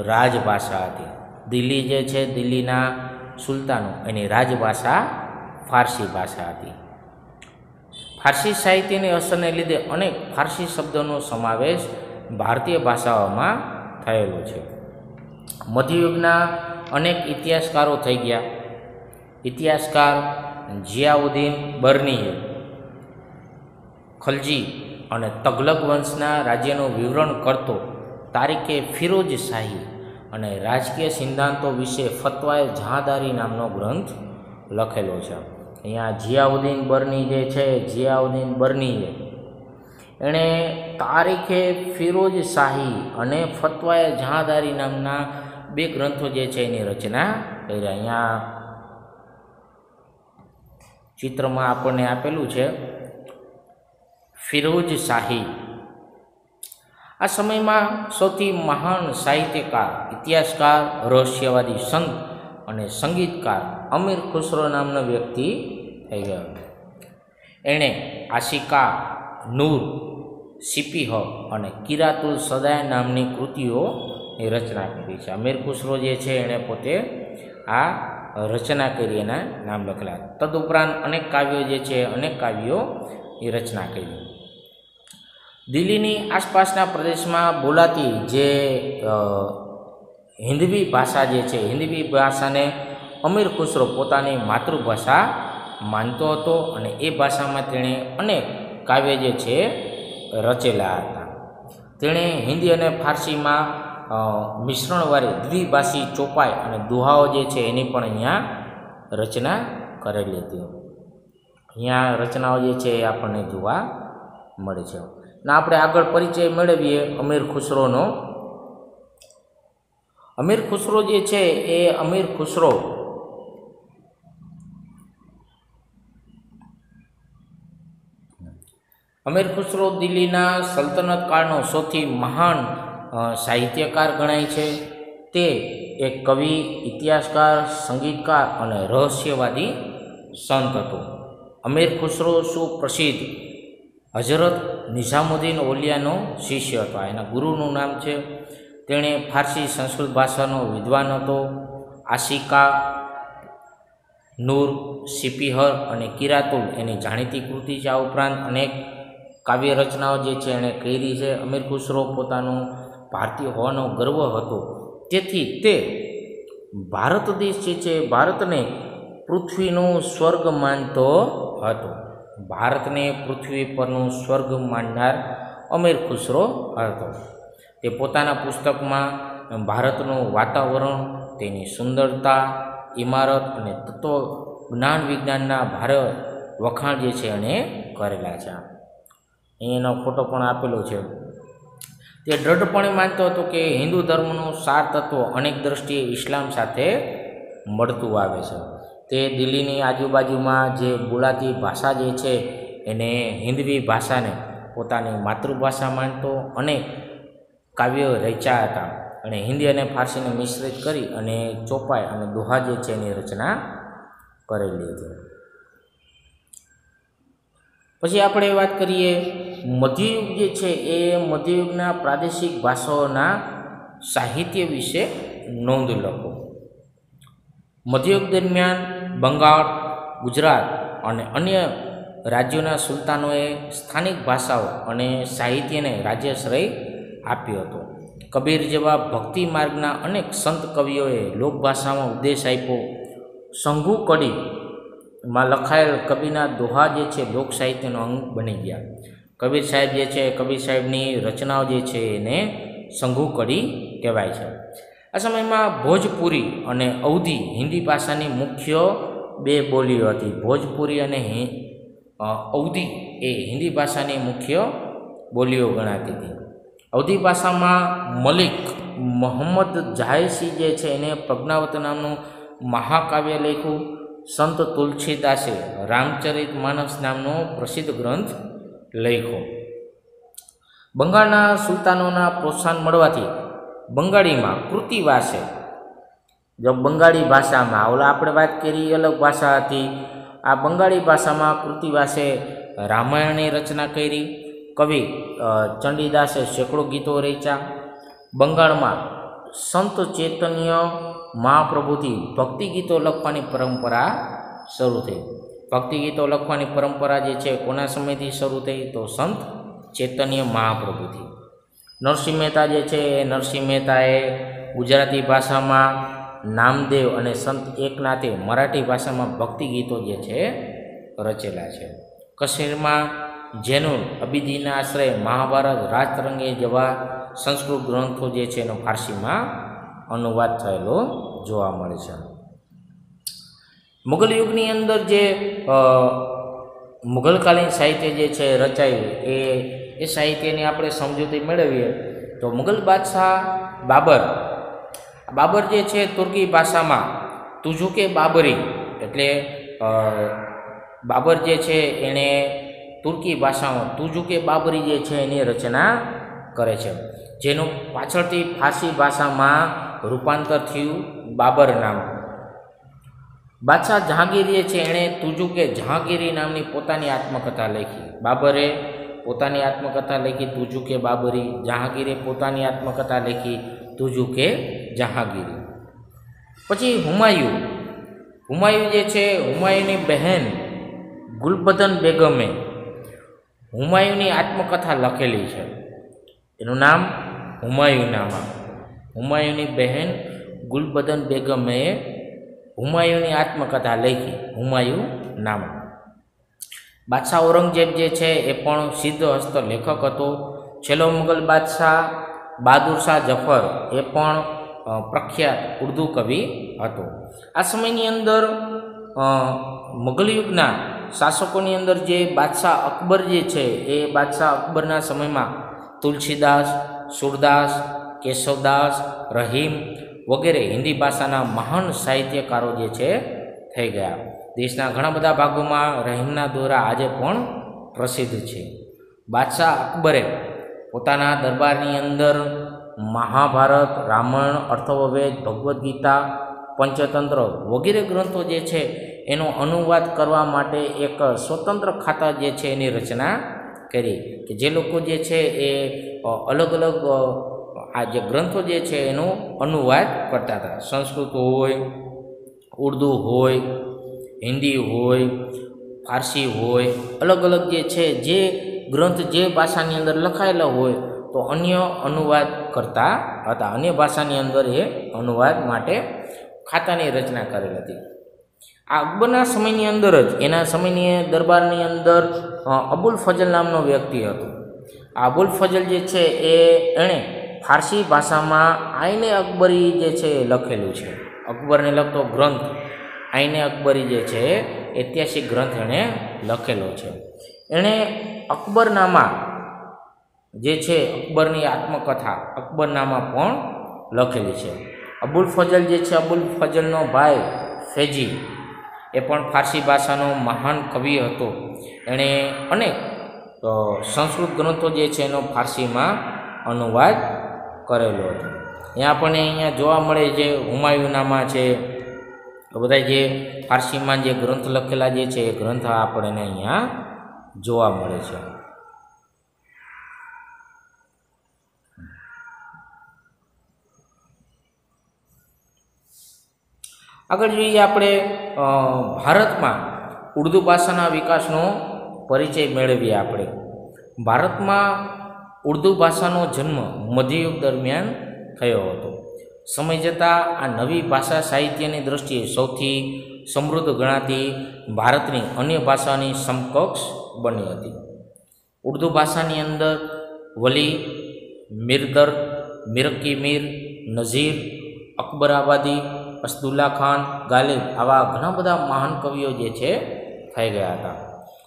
રાજભાષા હતી. દિલ્હી જે છે દિલ્હીના સુલતાનો એની રાજભાષા ફારસી ભાષા હતી. ફારસી સાહિત્યની અસરને લીધે અનેક ફારસી શબ્દોનો સમાવેશ ભારતીય ભાષાઓમાં થયેલો છે. મધ્યયુગના અનેક ઇતિહાસકારો થઈ ગયા. ઇતિહાસકાર જિયાઉદ્દીન બર્નીએ ખલજી અને તગલક વંશના રાજ્યનું વિવરણ કરતો તારીખે ફિરોજ શાહી અને રાજકીય સિદ્ધાંતો વિશે ફતવાએ જહાંદારી નામનો ગ્રંથ લખેલો છે. અહીંયા જિયાઉદ્દીન બર્ની જે છે જિયાઉદ્દીન બર્નીએ એણે તારીખે ફિરોજ શાહી અને ફતવાએ જહાંદારી નામના બે ગ્રંથો જે છે એની રચના કરી. અહીંયા ચિત્રમાં આપણને આપેલું છે ફિરોજ શાહી. આ સમયમાં સૌથી મહાન સાહિત્યકાર, ઇતિહાસકાર, રહસ્યવાદી, સંત અને સંગીતકાર અમીર ખુસરો નામનો વ્યક્તિ થઈ ગયો. એણે આશિકા, નૂર, સિપીહ અને કિરાતુલ સદાય નામની કૃતિઓની રચના કરી છે. અમીર ખુસરો જે છે એણે પોતે આ રચના કરી, એના નામ લખેલા. તદુપરાંત અનેક કાવ્યો જે છે અનેક કાવ્યો એ રચના કરી. દિલ્હીની આસપાસના પ્રદેશમાં બોલાતી જે હિન્દવી ભાષા જે છે હિન્દવી ભાષાને અમીર ખુસરો પોતાની માતૃભાષા માનતો હતો અને એ ભાષામાં તેણે અનેક કાવ્ય જે છે રચેલા હતા. તેણે હિન્દી અને ફારસીમાં મિશ્રણવાળી દ્વિભાષી ચોપાઈ અને દુહાઓ જે છે એની પણ અહીંયા રચના કરેલી હતી. અહીંયા રચનાઓ જે છે એ આપણને જોવા મળે છે. ને આપણે આગળ પરિચય મેળવીએ અમીર ખુસરોનો. અમીર ખુસરો જે છે એ અમીર ખુસરો અમીર ખુસરો દિલ્હીના સલ્તનત કાળનો સૌથી મહાન સાહિત્યકાર ગણાય છે. તે એક કવિ, ઇતિહાસકાર, સંગીતકાર અને રહસ્યવાદી સંત હતો. અમીર ખુસરો સુપ્રસિદ્ધ હઝરત નિઝામુદ્દીન ઓલિયાનો શિષ્ય હતો. એના ગુરુનું નામ છે. તેણે ફારસી સંસ્કૃત ભાષાનો વિદ્વાન હતો. આશિકા, નૂર, સિપિહર અને કિરાતુલ એની જાણીતી કૃતિ છે. આ ઉપરાંત અનેક કાવ્ય રચનાઓ જે છે એણે કરી છે. અમીર ખુસરો પોતાનું ભારતીય હોવાનો ગર્વ હતો. તેથી તે ભારત દેશ જે છે ભારતને પૃથ્વીનું સ્વર્ગ માનતો હતો. ભારતને પૃથ્વી પરનું સ્વર્ગ માનનાર અમીર ખુસરો હતો. તે પોતાના પુસ્તકમાં ભારતનું વાતાવરણ, તેની સુંદરતા, ઇમારત અને તત્વ જ્ઞાન વિજ્ઞાનના ભારે વખાણ જે છે એણે કરેલા છે. એનો ફોટો પણ આપેલો છે. તે દ્રઢપણે માનતો હતો કે હિન્દુ ધર્મનું સાર તત્વ અનેક દ્રષ્ટિએ ઇસ્લામ સાથે મળતું આવે છે. તે દિલ્હીની આજુબાજુમાં જે બોલાતી ભાષા જે છે એને હિન્દવી ભાષાને પોતાની માતૃભાષા માનતો. અનેક કાવ્યો રચ્યા હતા અને હિન્દી અને ફારસીને મિશ્રિત કરી અને ચોપાઈ અને દોહા જે છે એની રચના કરેલી હતી. પછી આપણે વાત કરીએ મધ્યયુગ જે છે એ મધ્યયુગના પ્રાદેશિક ભાષાઓના સાહિત્ય વિશે નોંધ લખો. મધ્યયુગ દરમિયાન બંગાળ, ગુજરાત અને અન્ય રાજ્યોના સુલતાનોએ સ્થાનિક ભાષાઓ અને સાહિત્યને રાજ્યાશ્રય આપ્યો હતો. કબીર જેવા ભક્તિ માર્ગના અનેક સંત કવિઓએ લોકભાષામાં ઉપદેશ આપ્યો. શંભુ કડીમાં લખાયેલ કબીરના દોહા જે છે લોક સાહિત્યનો અંગ બની ગયા. કબીર સાહેબ જે છે, કબીર સાહેબની રચનાઓ જે છે એને શંભુ કડી કહેવાય છે. આ સમયમાં ભોજપુરી અને અવધી હિન્દી ભાષાની મુખ્ય બે બોલીઓ હતી. ભોજપુરી અને અવધી એ હિન્દી ભાષાની મુખ્ય બોલીઓ ગણાતી હતી. અવધી ભાષામાં મલિક મોહમ્મદ જાયસી જે છે એને પ્રજ્ઞાવત નામનું મહાકાવ્ય લખ્યું. સંત તુલસીદાસે રામચરિત માનસ નામનો પ્રસિદ્ધ ગ્રંથ લખ્યો. બંગાળના સુલતાનોના પ્રોત્સાહન મળવાથી બંગાળીમાં કૃતિવાસે, જો બંગાળી ભાષામાં ઓલા આપણે વાત કરી અલગ ભાષા હતી, આ બંગાળી ભાષામાં કૃતિવાસે રામાયણની રચના કરી. કવિ ચંડીદાસે સેંકડો ગીતો રચ્યા. બંગાળમાં સંત ચૈતન્ય મહાપ્રભુથી ભક્તિ ગીતો લખવાની પરંપરા શરૂ થઈ. ભક્તિ ગીતો લખવાની પરંપરા જે છે કોના સમયથી શરૂ થઈ? તો સંત ચૈતન્ય મહાપ્રભુથી. નરસિંહ મહેતા જે છે એ નરસિંહ મહેતાએ ગુજરાતી ભાષામાં, નામદેવ અને સંત એકનાથે મરાઠી ભાષામાં ભક્તિ ગીતો જે છે રચેલા છે. કાશ્મીરમાં જૈનુલ અબીદીના આશ્રય મહાભારત, રાજતરંગી જેવા સંસ્કૃત ગ્રંથો જે છે એનો ફારસીમાં અનુવાદ થયેલો જોવા મળે છે. મુગલ યુગની અંદર જે મુગલકાલીન સાહિત્ય જે છે રચાયું એ સાહિત્યની આપણે સમજૂતી મેળવીએ તો મુગલ બાદશાહ બાબર જે છે તુર્કી ભાષામાં તુઝુકે બાબરી એટલે બાબર જે છે એણે તુર્કી ભાષામાં તુઝુકે બાબરી જે છે એની રચના કરે છે, જેનું પાછળથી ફારસી ભાષામાં રૂપાંતર થયું બાબર નામ. બાદશાહ જહાંગીર જે છે એણે તુઝુકે જહાંગીરી નામની પોતાની આત્મકથા લખી. બાબરે પોતાની આત્મકથા લખી તુઝુકે બાબરી, જહાંગીરે પોતાની આત્મકથા લખી તુઝુકે જહાંગીરી. પછી હુમાયુ જે છે, હુમાયુની બહેન ગુલબદન બેગમે હુમાયુની આત્મકથા લખેલી છે. એનું નામ હુમાયુનામા. હુમાયુની બહેન ગુલબદન બેગમે હુમાયુની આત્મકથા લખી હુમાયુનામા. બાદશાહ ઔરંગઝેબ જે છે એ પણ સિદ્ધ હસ્ત લેખક હતો. છેલ્લો મુગલ બાદશાહ બહાદુર શાહ જફર એ પણ પ્રખ્યાત ઉર્દુ કવિ હતો. આ સમયની અંદર મુગલ યુગના શાસકોની અંદર જે બાદશાહ અકબર જે છે એ બાદશાહ અકબરના સમયમાં તુલસીદાસ, સુરદાસ, કેશવદાસ, રહીમ વગેરે હિન્દી ભાષાના મહાન સાહિત્યકારો જે છે થઈ ગયા. દેશના ઘણા બધા ભાગોમાં રહીમના દોરા આજે પણ પ્રસિદ્ધ છે. બાદશાહ અકબરે પોતાના દરબારની અંદર મહાભારત, રામાયણ, અથર્વવેદ, ભગવદ્ ગીતા, પંચતંત્ર વગેરે ગ્રંથો જે છે એનો અનુવાદ કરવા માટે એક સ્વતંત્ર ખાતા જે છે એની રચના કરી કે જે લોકો જે છે એ અલગ અલગ આ જે ગ્રંથો જે છે એનો અનુવાદ કરતા હતા. સંસ્કૃત હોય, ઉર્દૂ હોય, હિન્દી હોય, ફારસી હોય, અલગ અલગ જે છે જે ગ્રંથ જે ભાષાની અંદર લખાયેલા હોય તો અન્ય અનુવાદ કરતા હતા. અન્ય ભાષાની અંદર એ અનુવાદ માટે ખાતાની રચના કરેલ હતી. આ અકબરના સમયની અંદર જ એના સમયની દરબારની અંદર અબુલ ફજલ નામનો વ્યક્તિ હતો. આ અબુલ ફજલ જે છે એણે ફારસી ભાષામાં આઈને અકબરી જે છે એ લખેલું છે. અકબરને લગતો ગ્રંથ આઈને અકબરી જે છે ઐતિહાસિક ગ્રંથ એણે લખેલો છે. એણે અકબરનામા જે છે અકબરની આત્મકથા અકબરનામા પણ લખેલી છે. અબુલ ફજલ જે છે અબુલ ફજલનો ભાઈ ફેજી એ પણ ફારસી ભાષાનો મહાન કવિ હતો. એણે અનેક સંસ્કૃત ગ્રંથો જે છે એનો ફારસીમાં અનુવાદ કરેલો હતો. અહીંયા આપણને અહીંયા જોવા મળે છે હુમાયુનામા છે, બધા જે ફારસીમાં જે ગ્રંથ લખેલા જે છે એ ગ્રંથ આપણને અહીંયા જોવા મળે છે. આગળ જોઈએ આપણે ભારતમાં ઉર્દૂ ભાષાના વિકાસનો પરિચય મેળવીએ. આપણે ભારતમાં ઉર્દૂ ભાષાનો જન્મ મધ્યયુગ દરમિયાન થયો હતો. સમય જતાં આ નવી ભાષા સાહિત્યની દ્રષ્ટિએ સૌથી સમૃદ્ધ ગણાતી ભારતની અન્ય ભાષાની સમકક્ષ બની હતી. ઉર્દૂ ભાષાની અંદર વલી, મિરદર, મિરકી મીર, નઝીર, અકબરાબાદી, અસદુલ્લા ખાન, ગાલિબ આવા ઘણા બધા મહાન કવિઓ જે છે થઈ ગયા હતા.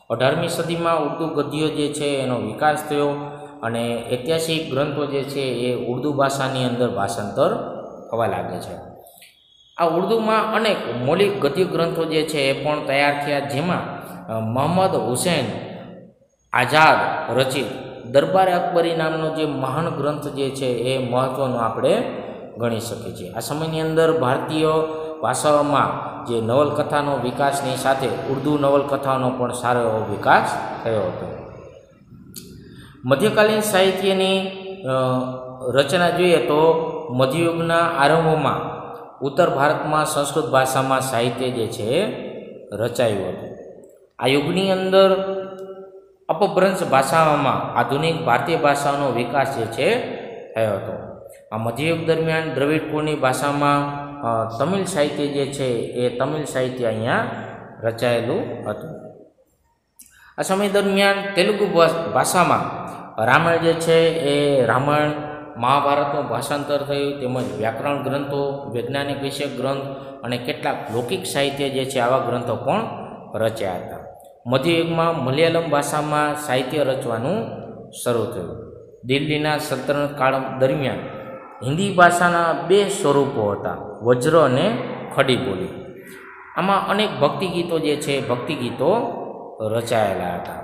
18મી સદીમાં ઉર્દૂ ગદ્યો જે છે એનો વિકાસ થયો અને ઐતિહાસિક ગ્રંથો જે છે એ ઉર્દૂ ભાષાની અંદર ભાષાંતર થવા લાગે છે. આ ઉર્દૂમાં અનેક મૌલિક ગદ્ય ગ્રંથો જે છે એ પણ તૈયાર થયા, જેમાં મોહમ્મદ હુસૈન આઝાદ રચિત દરબારે અકબરી નામનો જે મહાન ગ્રંથ જે છે એ મહત્ત્વનો આપણે ગણી શકીએ છીએ. આ સમયની અંદર ભારતીય ભાષાઓમાં જે નવલકથાનો વિકાસની સાથે ઉર્દૂ નવલકથાનો પણ સારો એવો વિકાસ થયો હતો. મધ્યકાલીન સાહિત્યની રચના જોઈએ તો મધ્યયુગના આરંભમાં ઉત્તર ભારતમાં સંસ્કૃત ભાષામાં સાહિત્ય જે છે રચાયું હતું. આ યુગની અંદર અપભ્રંશ ભાષાઓમાં આધુનિક ભારતીય ભાષાનો વિકાસ જે છે થયો હતો. આ મધ્યયુગ દરમિયાન દ્રવિડ કુળની ભાષામાં તમિલ સાહિત્ય જે છે એ તમિલ સાહિત્ય અહીંયા રચાયેલું હતું. આ સમય દરમિયાન તેલુગુ ભાષામાં રામાયણ જે છે એ રામાયણ, મહાભારતનું ભાષાંતર થયું, તેમજ વ્યાકરણ ગ્રંથો, વૈજ્ઞાનિક વિષયક ગ્રંથ અને કેટલાક લૌકિક સાહિત્ય જે છે આવા ગ્રંથો પણ રચ્યા હતા. મધ્યયુગમાં મલયાલમ ભાષામાં સાહિત્ય રચવાનું શરૂ થયું. દિલ્હીના સલ્તનત કાળ દરમિયાન હિન્દી ભાષાના બે સ્વરૂપો હતા, વજ્ર અને ખડી બોલી. આમાં અનેક ભક્તિગીતો જે છે ભક્તિગીતો રચાયેલા હતા.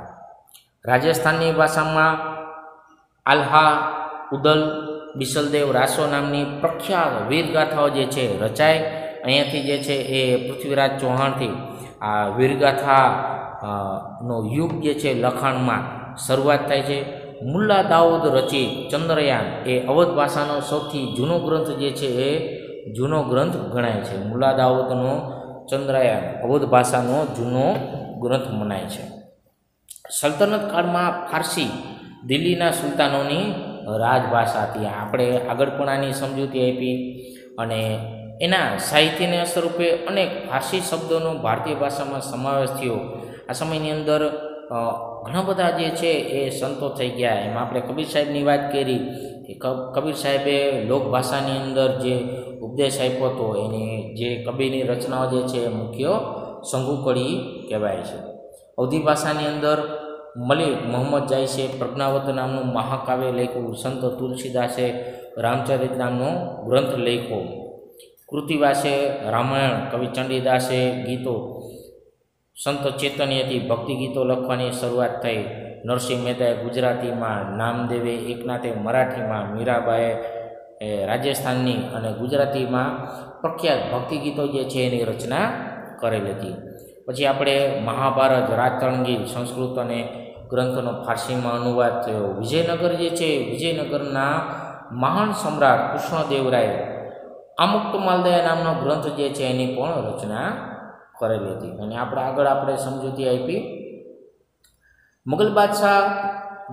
રાજસ્થાનની ભાષામાં આલ્હા, ઉદલ, બિસલદેવ, રાસો નામની પ્રખ્યાત વીરગાથાઓ જે છે રચાય. અહીંયાથી જે છે એ પૃથ્વીરાજ ચૌહાણથી આ વીરગાથા નો યુગ જે છે લખાણમાં શરૂઆત થાય છે. મુલ્લા દાઉદ રચિત ચંદ્રયાન એ અવધ ભાષાનો સૌથી જૂનો ગ્રંથ જે છે એ જૂનો ગ્રંથ ગણાય છે. મુલ્લા દાઉદનો ચંદ્રયાન અવધ ભાષાનો જૂનો ગ્રંથ મનાય છે. સલ્તનત કાળમાં ફારસી દિલ્હીના સુલતાનોની રાજભાષા હતી. આપણે આગળ પણ આની સમજૂતી આપી અને એના સાહિત્યને સ્વરૂપે અનેક ફારસી શબ્દોનો ભારતીય ભાષામાં સમાવેશ થયો. આ સમયની અંદર ઘણા બધા જે છે એ સંતો થઈ ગયા. એમાં આપણે કબીર સાહેબની વાત કરી કે કબીર સાહેબે લોકભાષાની અંદર જે ઉપદેશ આપ્યો હતો એની જે કબીરની રચનાઓ જે છે એ મુખ્ય સંઘુકડી કહેવાય છે. અવધી ભાષાની અંદર મલિક મોહમ્મદ જાયસે પ્રજ્ઞાવત નામનું મહાકાવ્ય લખ્યું. સંત તુલસીદાસે રામચરિત નામનો ગ્રંથ લખ્યો. કૃતિવાસે રામાયણ, કવિ ચંડીદાસે ગીતો, સંત ચેતન્યથી ભક્તિ ગીતો લખવાની શરૂઆત થઈ. નરસિંહ મહેતાએ ગુજરાતીમાં, નામદેવે એકનાથે મરાઠીમાં, મીરાબાઈએ રાજસ્થાનની અને ગુજરાતીમાં પ્રખ્યાત ભક્તિ ગીતો જે છે એની રચના કરેલી હતી. પછી આપણે મહાભારત, રાજતરંગી સંસ્કૃત અને ગ્રંથોનો ફારસીમાં અનુવાદ થયો. વિજયનગર જે છે, વિજયનગરના મહાન સમ્રાટ કૃષ્ણદેવરાય આમુક્તમાલદયા નામનો ગ્રંથ જે છે એની પણ રચના કરેલી હતી. અને આગળ આપણે સમજૂતી આપી. મુગલ બાદશાહ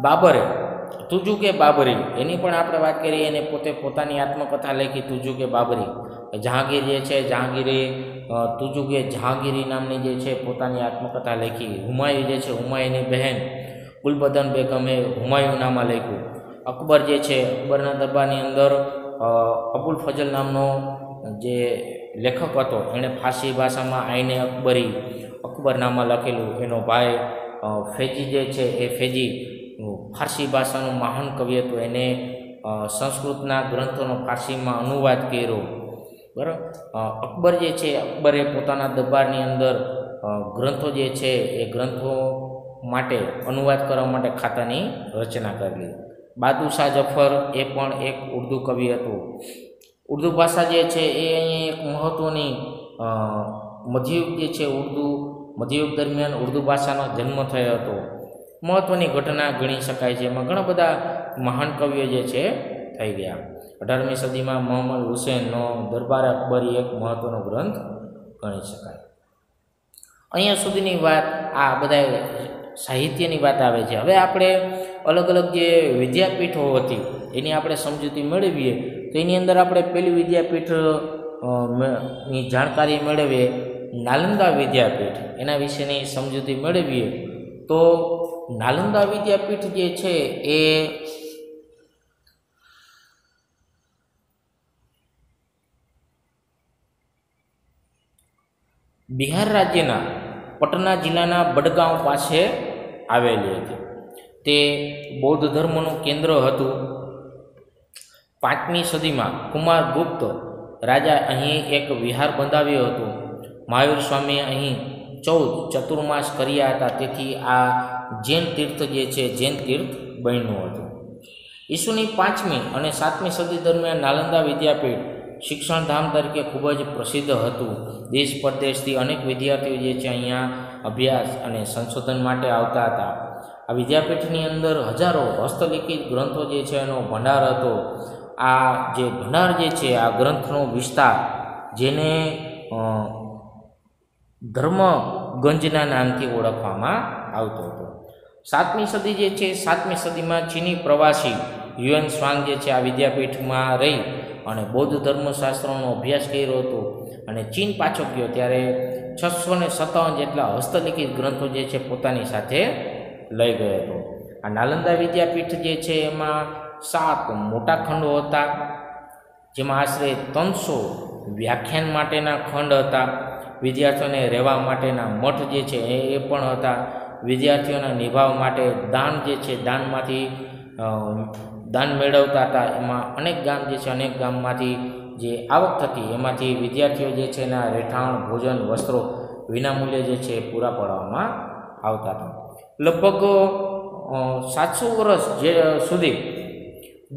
બાબરે તુજુ કે બાબરી એની પણ આપણે વાત કરીએ. એને પોતે પોતાની આત્મકથા લખી તુજુ કે બાબરી. જહાંગીર જે છે, જહાંગીરે તુજુ કે જહાંગીરી નામની જે છે પોતાની આત્મકથા લખી. હુમાયુ જે છે, હુમાયુની બહેન ગુલબદન બેગમે હુમાયુનામા લખ્યું. અકબર જે છે, અકબરના દરબારની અંદર અબુલ ફજલ નામનો જે લેખક હતો એણે ફારસી ભાષામાં આઈને અકબરી અકબરનામા લખેલું. એનો ભાઈ ફેજી જે છે એ ફેજી ફારસી ભાષાનું મહાન કવિ હતો. એને સંસ્કૃતના ગ્રંથોનો ફારસીમાં અનુવાદ કર્યો. બરાબર. અકબર જે છે, અકબરે પોતાના દરબારની અંદર ગ્રંથો જે છે એ ગ્રંથો માટે અનુવાદ કરવા માટે ખાતાની રચના કરેલી. બાદુશાહ જફર એ પણ એક ઉર્દુ કવિ હતું. ઉર્દુ ભાષા જે છે એ અહીં એક મહત્ત્વની મધ્યયુગ જે છે, મધ્યયુગ દરમિયાન ઉર્દુ ભાષાનો જન્મ થયો હતો. મહત્ત્વની ઘટના ગણી શકાય છે. એમાં ઘણા બધા મહાન કવિઓ જે છે થઈ ગયા. 18મી સદીમાં મોહમ્મદ હુસૈનનો દરબાર અકબરી એક મહત્ત્વનો ગ્રંથ ગણી શકાય. અહીંયા સુધીની વાત આ બધા સાહિત્યની વાત આવે છે. હવે આપણે અલગ અલગ જે વિદ્યાપીઠો હતી એની આપણે સમજૂતી મેળવીએ તો એની અંદર આપણે પહેલી વિદ્યાપીઠની જાણકારી મેળવીએ, નાલંદા વિદ્યાપીઠ. એના વિશેની સમજૂતી મેળવીએ તો નાલંદા વિદ્યાપીઠ જે છે એ બિહાર રાજ્યના પટના જિલ્લાના બડગાંવ પાસે આવેલી હતી. તે બૌદ્ધ ધર્મનું કેન્દ્ર હતું. 5મી સદીમાં કુમારગુપ્ત રાજા અહીં એક વિહાર બંધાવ્યો હતો. મહાવીર સ્વામીએ અહીં 14 ચતુર્માસ કર્યા હતા. તેથી આ જૈન તીર્થ જે છે જૈન તીર્થ બન્યું હતું. ઈસુની 5મી અને 7મી સદી દરમિયાન નાલંદા વિદ્યાપીઠ શિક્ષણધામ તરીકે ખૂબ જ પ્રસિદ્ધ હતું. દેશ પરદેશથી અનેક વિદ્યાર્થીઓ જે છે અહીંયા અભ્યાસ અને સંશોધન માટે આવતા હતા. આ વિદ્યાપીઠની અંદર હજારો હસ્તલિખિત ગ્રંથો જે છે એનો ભંડાર હતો. આ જે ભંડાર જે છે આ ગ્રંથનો વિસ્તાર જેને ધર્મગંજના નામથી ઓળખવામાં આવતો હતો. 7મી સદી જે છે, 7મી સદીમાં ચીની પ્રવાસી યુએન સ્વાંગ જે છે આ વિદ્યાપીઠમાં રહી અને બૌદ્ધ ધર્મશાસ્ત્રોનો અભ્યાસ કર્યો હતો. અને ચીન પાછો ગયો ત્યારે 657 જેટલા હસ્તલિખિત ગ્રંથો જે છે પોતાની સાથે લઈ ગયો હતો. આ નાલંદા વિદ્યાપીઠ જે છે એમાં 7 મોટા ખંડો હતા, જેમાં આશરે 300 વ્યાખ્યાન માટેના ખંડ હતા. વિદ્યાર્થીઓને રહેવા માટેના મઠ જે છે એ પણ હતા. વિદ્યાર્થીઓના નિભાવ માટે દાન જે છે, દાનમાંથી દાન મેળવતા હતા. એમાં અનેક ગામ જે છે, અનેક ગામમાંથી જે આવક થતી એમાંથી વિદ્યાર્થીઓ જે છે એના રહેઠાણ, ભોજન, વસ્ત્રો વિનામૂલ્યે જે છે પૂરા પાડવામાં આવતા હતા. લગભગ 700 વર્ષ જે સુધી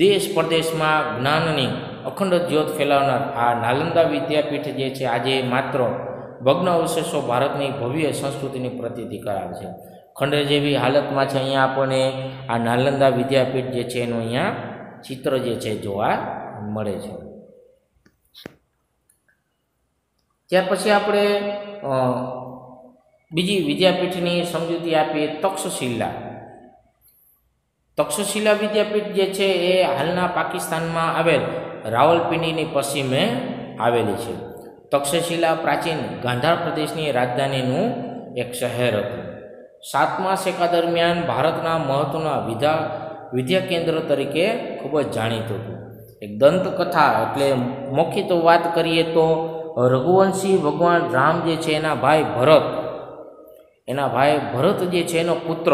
દેશ પ્રદેશમાં જ્ઞાનની અખંડ જ્યોત ફેલાવનાર આ નાલંદા વિદ્યાપીઠ જે છે આજે માત્ર ભગ્ન અવશેષો ભારતની ભવ્ય સંસ્કૃતિની પ્રતીતિ કરાવે છે. ખંડેર જેવી હાલતમાં છે. અહીંયા આપણને આ નાલંદા વિદ્યાપીઠ જે છે એનું અહીંયા ચિત્ર જે છે જોવા મળે છે. ત્યાર પછી આપણે બીજી વિદ્યાપીઠની સમજૂતી આપીએ, તક્ષશિલા. તક્ષશિલા વિદ્યાપીઠ જે છે એ હાલના પાકિસ્તાનમાં આવેલ રાવલપિંડીની પશ્ચિમે આવેલી છે. તક્ષશિલા પ્રાચીન ગાંધાર પ્રદેશની રાજધાનીનું એક શહેર હતું. 7મા શેકા દરમિયાન ભારતના મહત્વના વિદ્યા કેન્દ્ર તરીકે ખૂબ જ જાણીતું હતું. એક દંતકથા એટલે મૌખિક વાત કરીએ તો રઘુવંશી ભગવાન રામ જે છે એના ભાઈ ભરત જે છે એનો પુત્ર,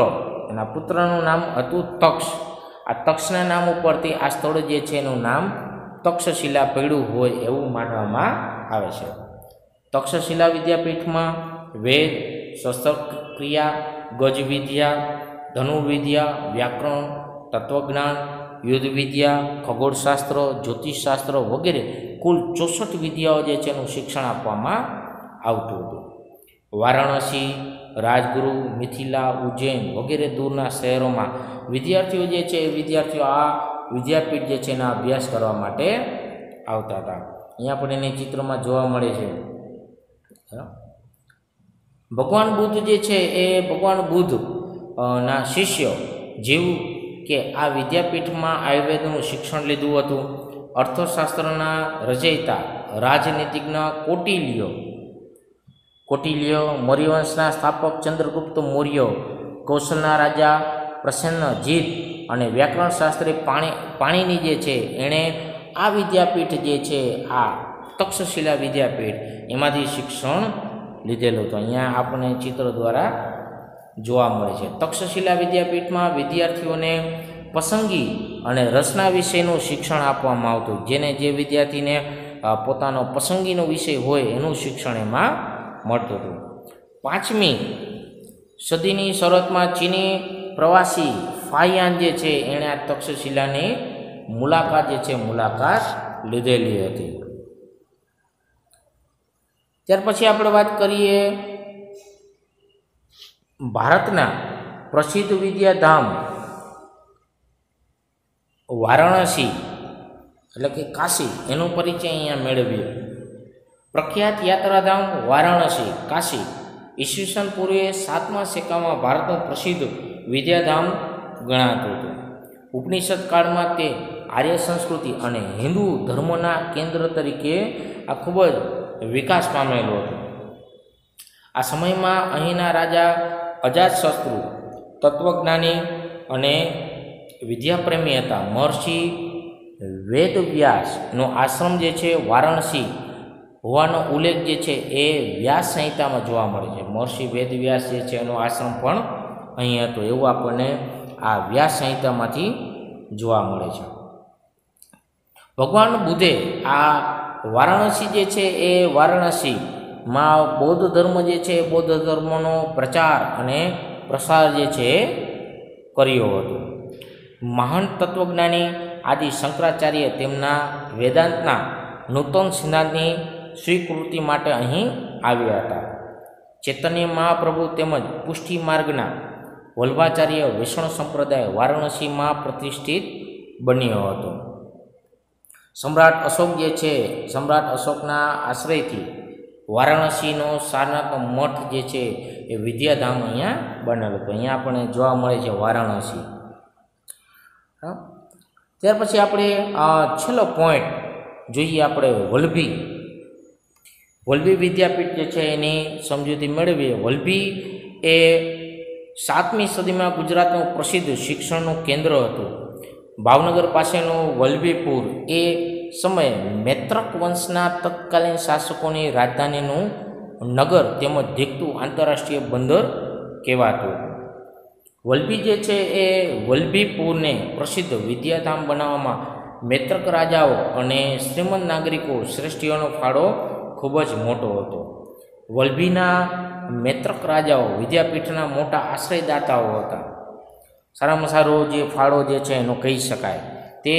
એના પુત્રનું નામ હતું તક્ષ. આ તક્ષના નામ ઉપરથી આ સ્થળ જે છે એનું નામ તક્ષશિલા પડ્યું હોય એવું માનવામાં આવે છે. તક્ષશિલા વિદ્યાપીઠમાં વેદ, શસ્ત્રક્રિયા, ગજવિદ્યા, ધનુર્વિદ્યા, વ્યાકરણ, તત્વજ્ઞાન, યુદ્ધ વિદ્યા, ખગોળશાસ્ત્ર, જ્યોતિષશાસ્ત્ર વગેરે કુલ 64 વિદ્યાઓ જે છે એનું શિક્ષણ આપવામાં આવતું હતું. વારાણસી, રાજગુરુ, મિથિલા, ઉજ્જૈન વગેરે દૂરના શહેરોમાં વિદ્યાર્થીઓ જે છે એ વિદ્યાર્થીઓ આ વિદ્યાપીઠ જે છે એના અભ્યાસ કરવા માટે આવતા હતા. અહીંયા પણ એને ચિત્રમાં જોવા મળે છે. ભગવાન બુદ્ધ જે છે એ ભગવાન બુદ્ધ ના શિષ્ય જેવું કે આ વિદ્યાપીઠમાં આયુર્વેદનું શિક્ષણ લીધું હતું. અર્થશાસ્ત્રના રચયિતા રાજનીતિજ્ઞ કૌટિલ્ય, મૌર્યવંશના સ્થાપક ચંદ્રગુપ્ત મૌર્ય, કૌશલના રાજા પ્રસન્નજીત અને વ્યાકરણશાસ્ત્રી પાણીની જે છે એણે આ વિદ્યાપીઠ જે છે આ તક્ષશિલા વિદ્યાપીઠ એમાંથી શિક્ષણ લીધેલું હતું. અહીંયા આપણને ચિત્ર દ્વારા જોવા મળે છે. તક્ષશિલા વિદ્યાપીઠમાં વિદ્યાર્થીઓને પસંદગી અને રસના વિષયનું શિક્ષણ આપવામાં આવતું. જેને જે વિદ્યાર્થીને પોતાનો પસંદગીનો વિષય હોય એનું શિક્ષણ એમાં મળતું હતું. 5મી સદીની શરૂઆતમાં ચીની પ્રવાસી ફાહિયાન જે છે એણે આ તક્ષશિલાની મુલાકાત લીધેલી હતી. ત્યાર પછી આપણે વાત કરીએ ભારતના પ્રસિદ્ધ વિદ્યાધામ વારાણસી એટલે કે કાશી એનો પરિચય અહીંયા મેળવીએ. પ્રખ્યાત યાત્રાધામ વારાણસી કાશી ઈસવીસન પૂર્વે 7મા શેકામાં ભારતનું પ્રસિદ્ધ વિદ્યાધામ ગણાતું હતું. ઉપનિષદ કાળમાં તે આર્ય સંસ્કૃતિ અને હિન્દુ ધર્મના કેન્દ્ર તરીકે આ ખૂબ જ વિકાસ પામેલો હતો. આ સમયમાં અહીંના રાજા અજાતશત્રુ તત્વજ્ઞાની અને વિદ્યાપ્રેમી હતા. મહર્ષિ વેદવ્યાસનો આશ્રમ જે છે વારાણસી હોવાનો ઉલ્લેખ જે છે એ વ્યાસ સંહિતામાં જોવા મળે છે. મહર્ષિ વેદવ્યાસ જે છે એનો આશ્રમ પણ અહીં હતો એવું આપણને આ વ્યાસ સંહિતામાંથી જોવા મળે છે. ભગવાન બુદ્ધે આ વારાણસી જે છે એ વારાણસીમાં બૌદ્ધ ધર્મ જે છે એ બૌદ્ધ ધર્મનો પ્રચાર અને પ્રસાર જે છે એ કર્યો હતો. મહાન તત્વજ્ઞાની આદિ શંકરાચાર્ય તેમના વેદાંતના નૂતન સિદ્ધાંતની સ્વીકૃતિ માટે અહીં આવ્યા હતા. ચૈતન્ય મહાપ્રભુ તેમજ પુષ્ટિ માર્ગના વલ્ભાચાર્ય વૈષ્ણવ સંપ્રદાય વારાણસીમાં પ્રતિષ્ઠિત બન્યો હતો. સમ્રાટ અશોક જે છે સમ્રાટ અશોકના આશ્રયથી વારાણસીનો સારનાથ મઠ જે છે એ વિદ્યાધામ અહીંયા બનેલો હતો. અહીંયા આપણને જોવા મળે છે વારાણસી. ત્યાર પછી આપણે છેલ્લો પોઈન્ટ જોઈએ આપણે વલ્લભી વિદ્યાપીઠ જે છે એની સમજૂતી મેળવીએ. વલ્લભી એ 7મી સદીમાં ગુજરાતનું પ્રસિદ્ધ શિક્ષણનું કેન્દ્ર હતું. ભાવનગર પાસેનું વલ્લભીપુર એ સમયે મૈત્રક વંશના તત્કાલીન શાસકોની રાજધાનીનું નગર તેમજ ધીકતું આંતરરાષ્ટ્રીય બંદર કહેવાતું. વલ્લભી જે છે એ વલ્લભીપુરને પ્રસિદ્ધ વિદ્યાધામ બનાવવામાં મૈત્રક રાજાઓ અને શ્રીમંત નાગરિકો શ્રેષ્ઠીઓનો ફાળો ખૂબ જ મોટો હતો. વલ્લભીના મૈત્રક રાજાઓ વિદ્યાપીઠના મોટા આશ્રયદાતાઓ હતા. સારામાં સારો જે ફાળો જે છે એનો કહી શકાય. તે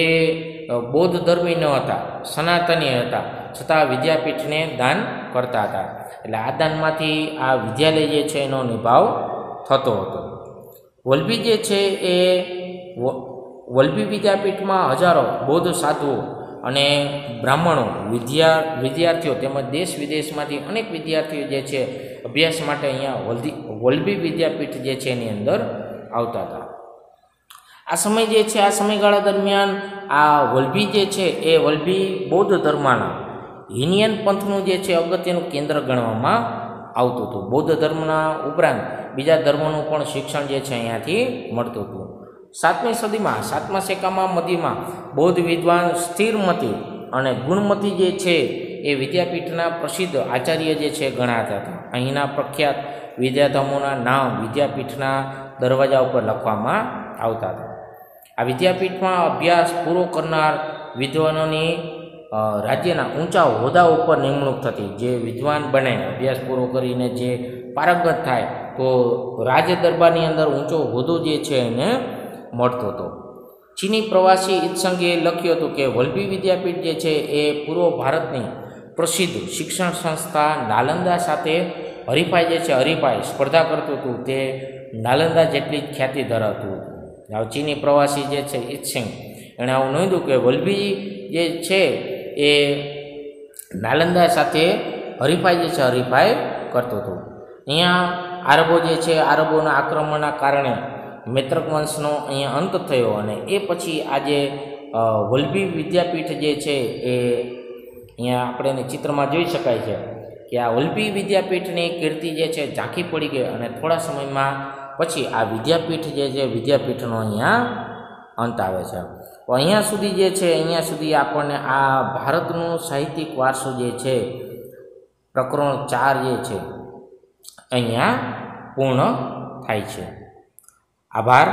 બૌદ્ધ ધર્મી ન હતા, સનાતની હતા, છતાં વિદ્યાપીઠને દાન કરતા હતા. એટલે આ દાનમાંથી આ વિદ્યાલય જે છે એનો નિભાવ થતો હતો. વલ્લભી જે છે એ વલ્લભી વિદ્યાપીઠમાં હજારો બૌદ્ધ સાધુઓ અને બ્રાહ્મણો વિદ્યાર્થીઓ તેમજ દેશ વિદેશમાંથી અનેક વિદ્યાર્થીઓ જે છે અભ્યાસ માટે અહીંયા વલ્લભી વિદ્યાપીઠ જે છે એની અંદર આવતા હતા. આ સમય જે છે આ સમયગાળા દરમિયાન આ વલ્લભી જે છે એ વલ્લભી બૌદ્ધ ધર્મના હિનયન પંથનું જે છે અગત્યનું કેન્દ્ર ગણવામાં આવતું હતું. બૌદ્ધ ધર્મના ઉપરાંત બીજા ધર્મોનું પણ શિક્ષણ જે છે અહીંયાથી મળતું હતું. 7મી સદીમાં 7મા શેકામાં મધ્યમાં બૌદ્ધ વિદ્વાન સ્થિરમતી અને ગુણમતી જે છે એ વિદ્યાપીઠના પ્રસિદ્ધ આચાર્ય જે છે ગણાતા હતા. અહીંના પ્રખ્યાત વિદ્યાધામોના નામ વિદ્યાપીઠના દરવાજા ઉપર લખવામાં આવતા હતા. આ વિદ્યાપીઠમાં અભ્યાસ પૂરો કરનાર વિદ્વાનોની રાજ્યના ઊંચા હોદ્દા ઉપર નિમણૂક થતી. જે વિદ્વાન બને અભ્યાસ પૂરો કરીને જે પારંગત થાય તો રાજ દરબારની અંદર ઊંચો હોદ્દો જે છે એને મળતો હતો. ચીની પ્રવાસી ઈત્સંગે લખ્યું હતું કે વલ્લભી વિદ્યાપીઠ જે છે એ પૂર્વ ભારતની પ્રસિદ્ધ શિક્ષણ સંસ્થા નાલંદા સાથે હરીફાઈ સ્પર્ધા કરતું હતું તે નાલંદા જેટલી જ ખ્યાતિ ધરાવતું હતું. હવે ચીની પ્રવાસી જે છે ઈત્સંગ એણે આવું નોંધ્યું કે વલ્લભી જે છે એ નાલંદા સાથે હરીફાઈ કરતો હતો. અહીંયા આરબો જે છે આરબોના આક્રમણના કારણે મૈત્રક વંશનો અહીંયા અંત થયો અને એ પછી આજે વલ્લભી વિદ્યાપીઠ જે છે એ અહીંયા આપણે ચિત્રમાં જોઈ શકાય છે કે આ વલ્લભી વિદ્યાપીઠની કીર્તિ જે છે ઝાંખી પડી ગઈ અને થોડા સમયમાં પછી આ વિદ્યાપીઠ જે છે વિદ્યાપીઠનો અહીંયા અંત આવે છે. તો અહીંયા સુધી આપણને આ ભારતનો સાહિત્યિક વારસો જે છે પ્રકરણ 4 જે છે અહીંયા પૂર્ણ થાય છે. આભાર.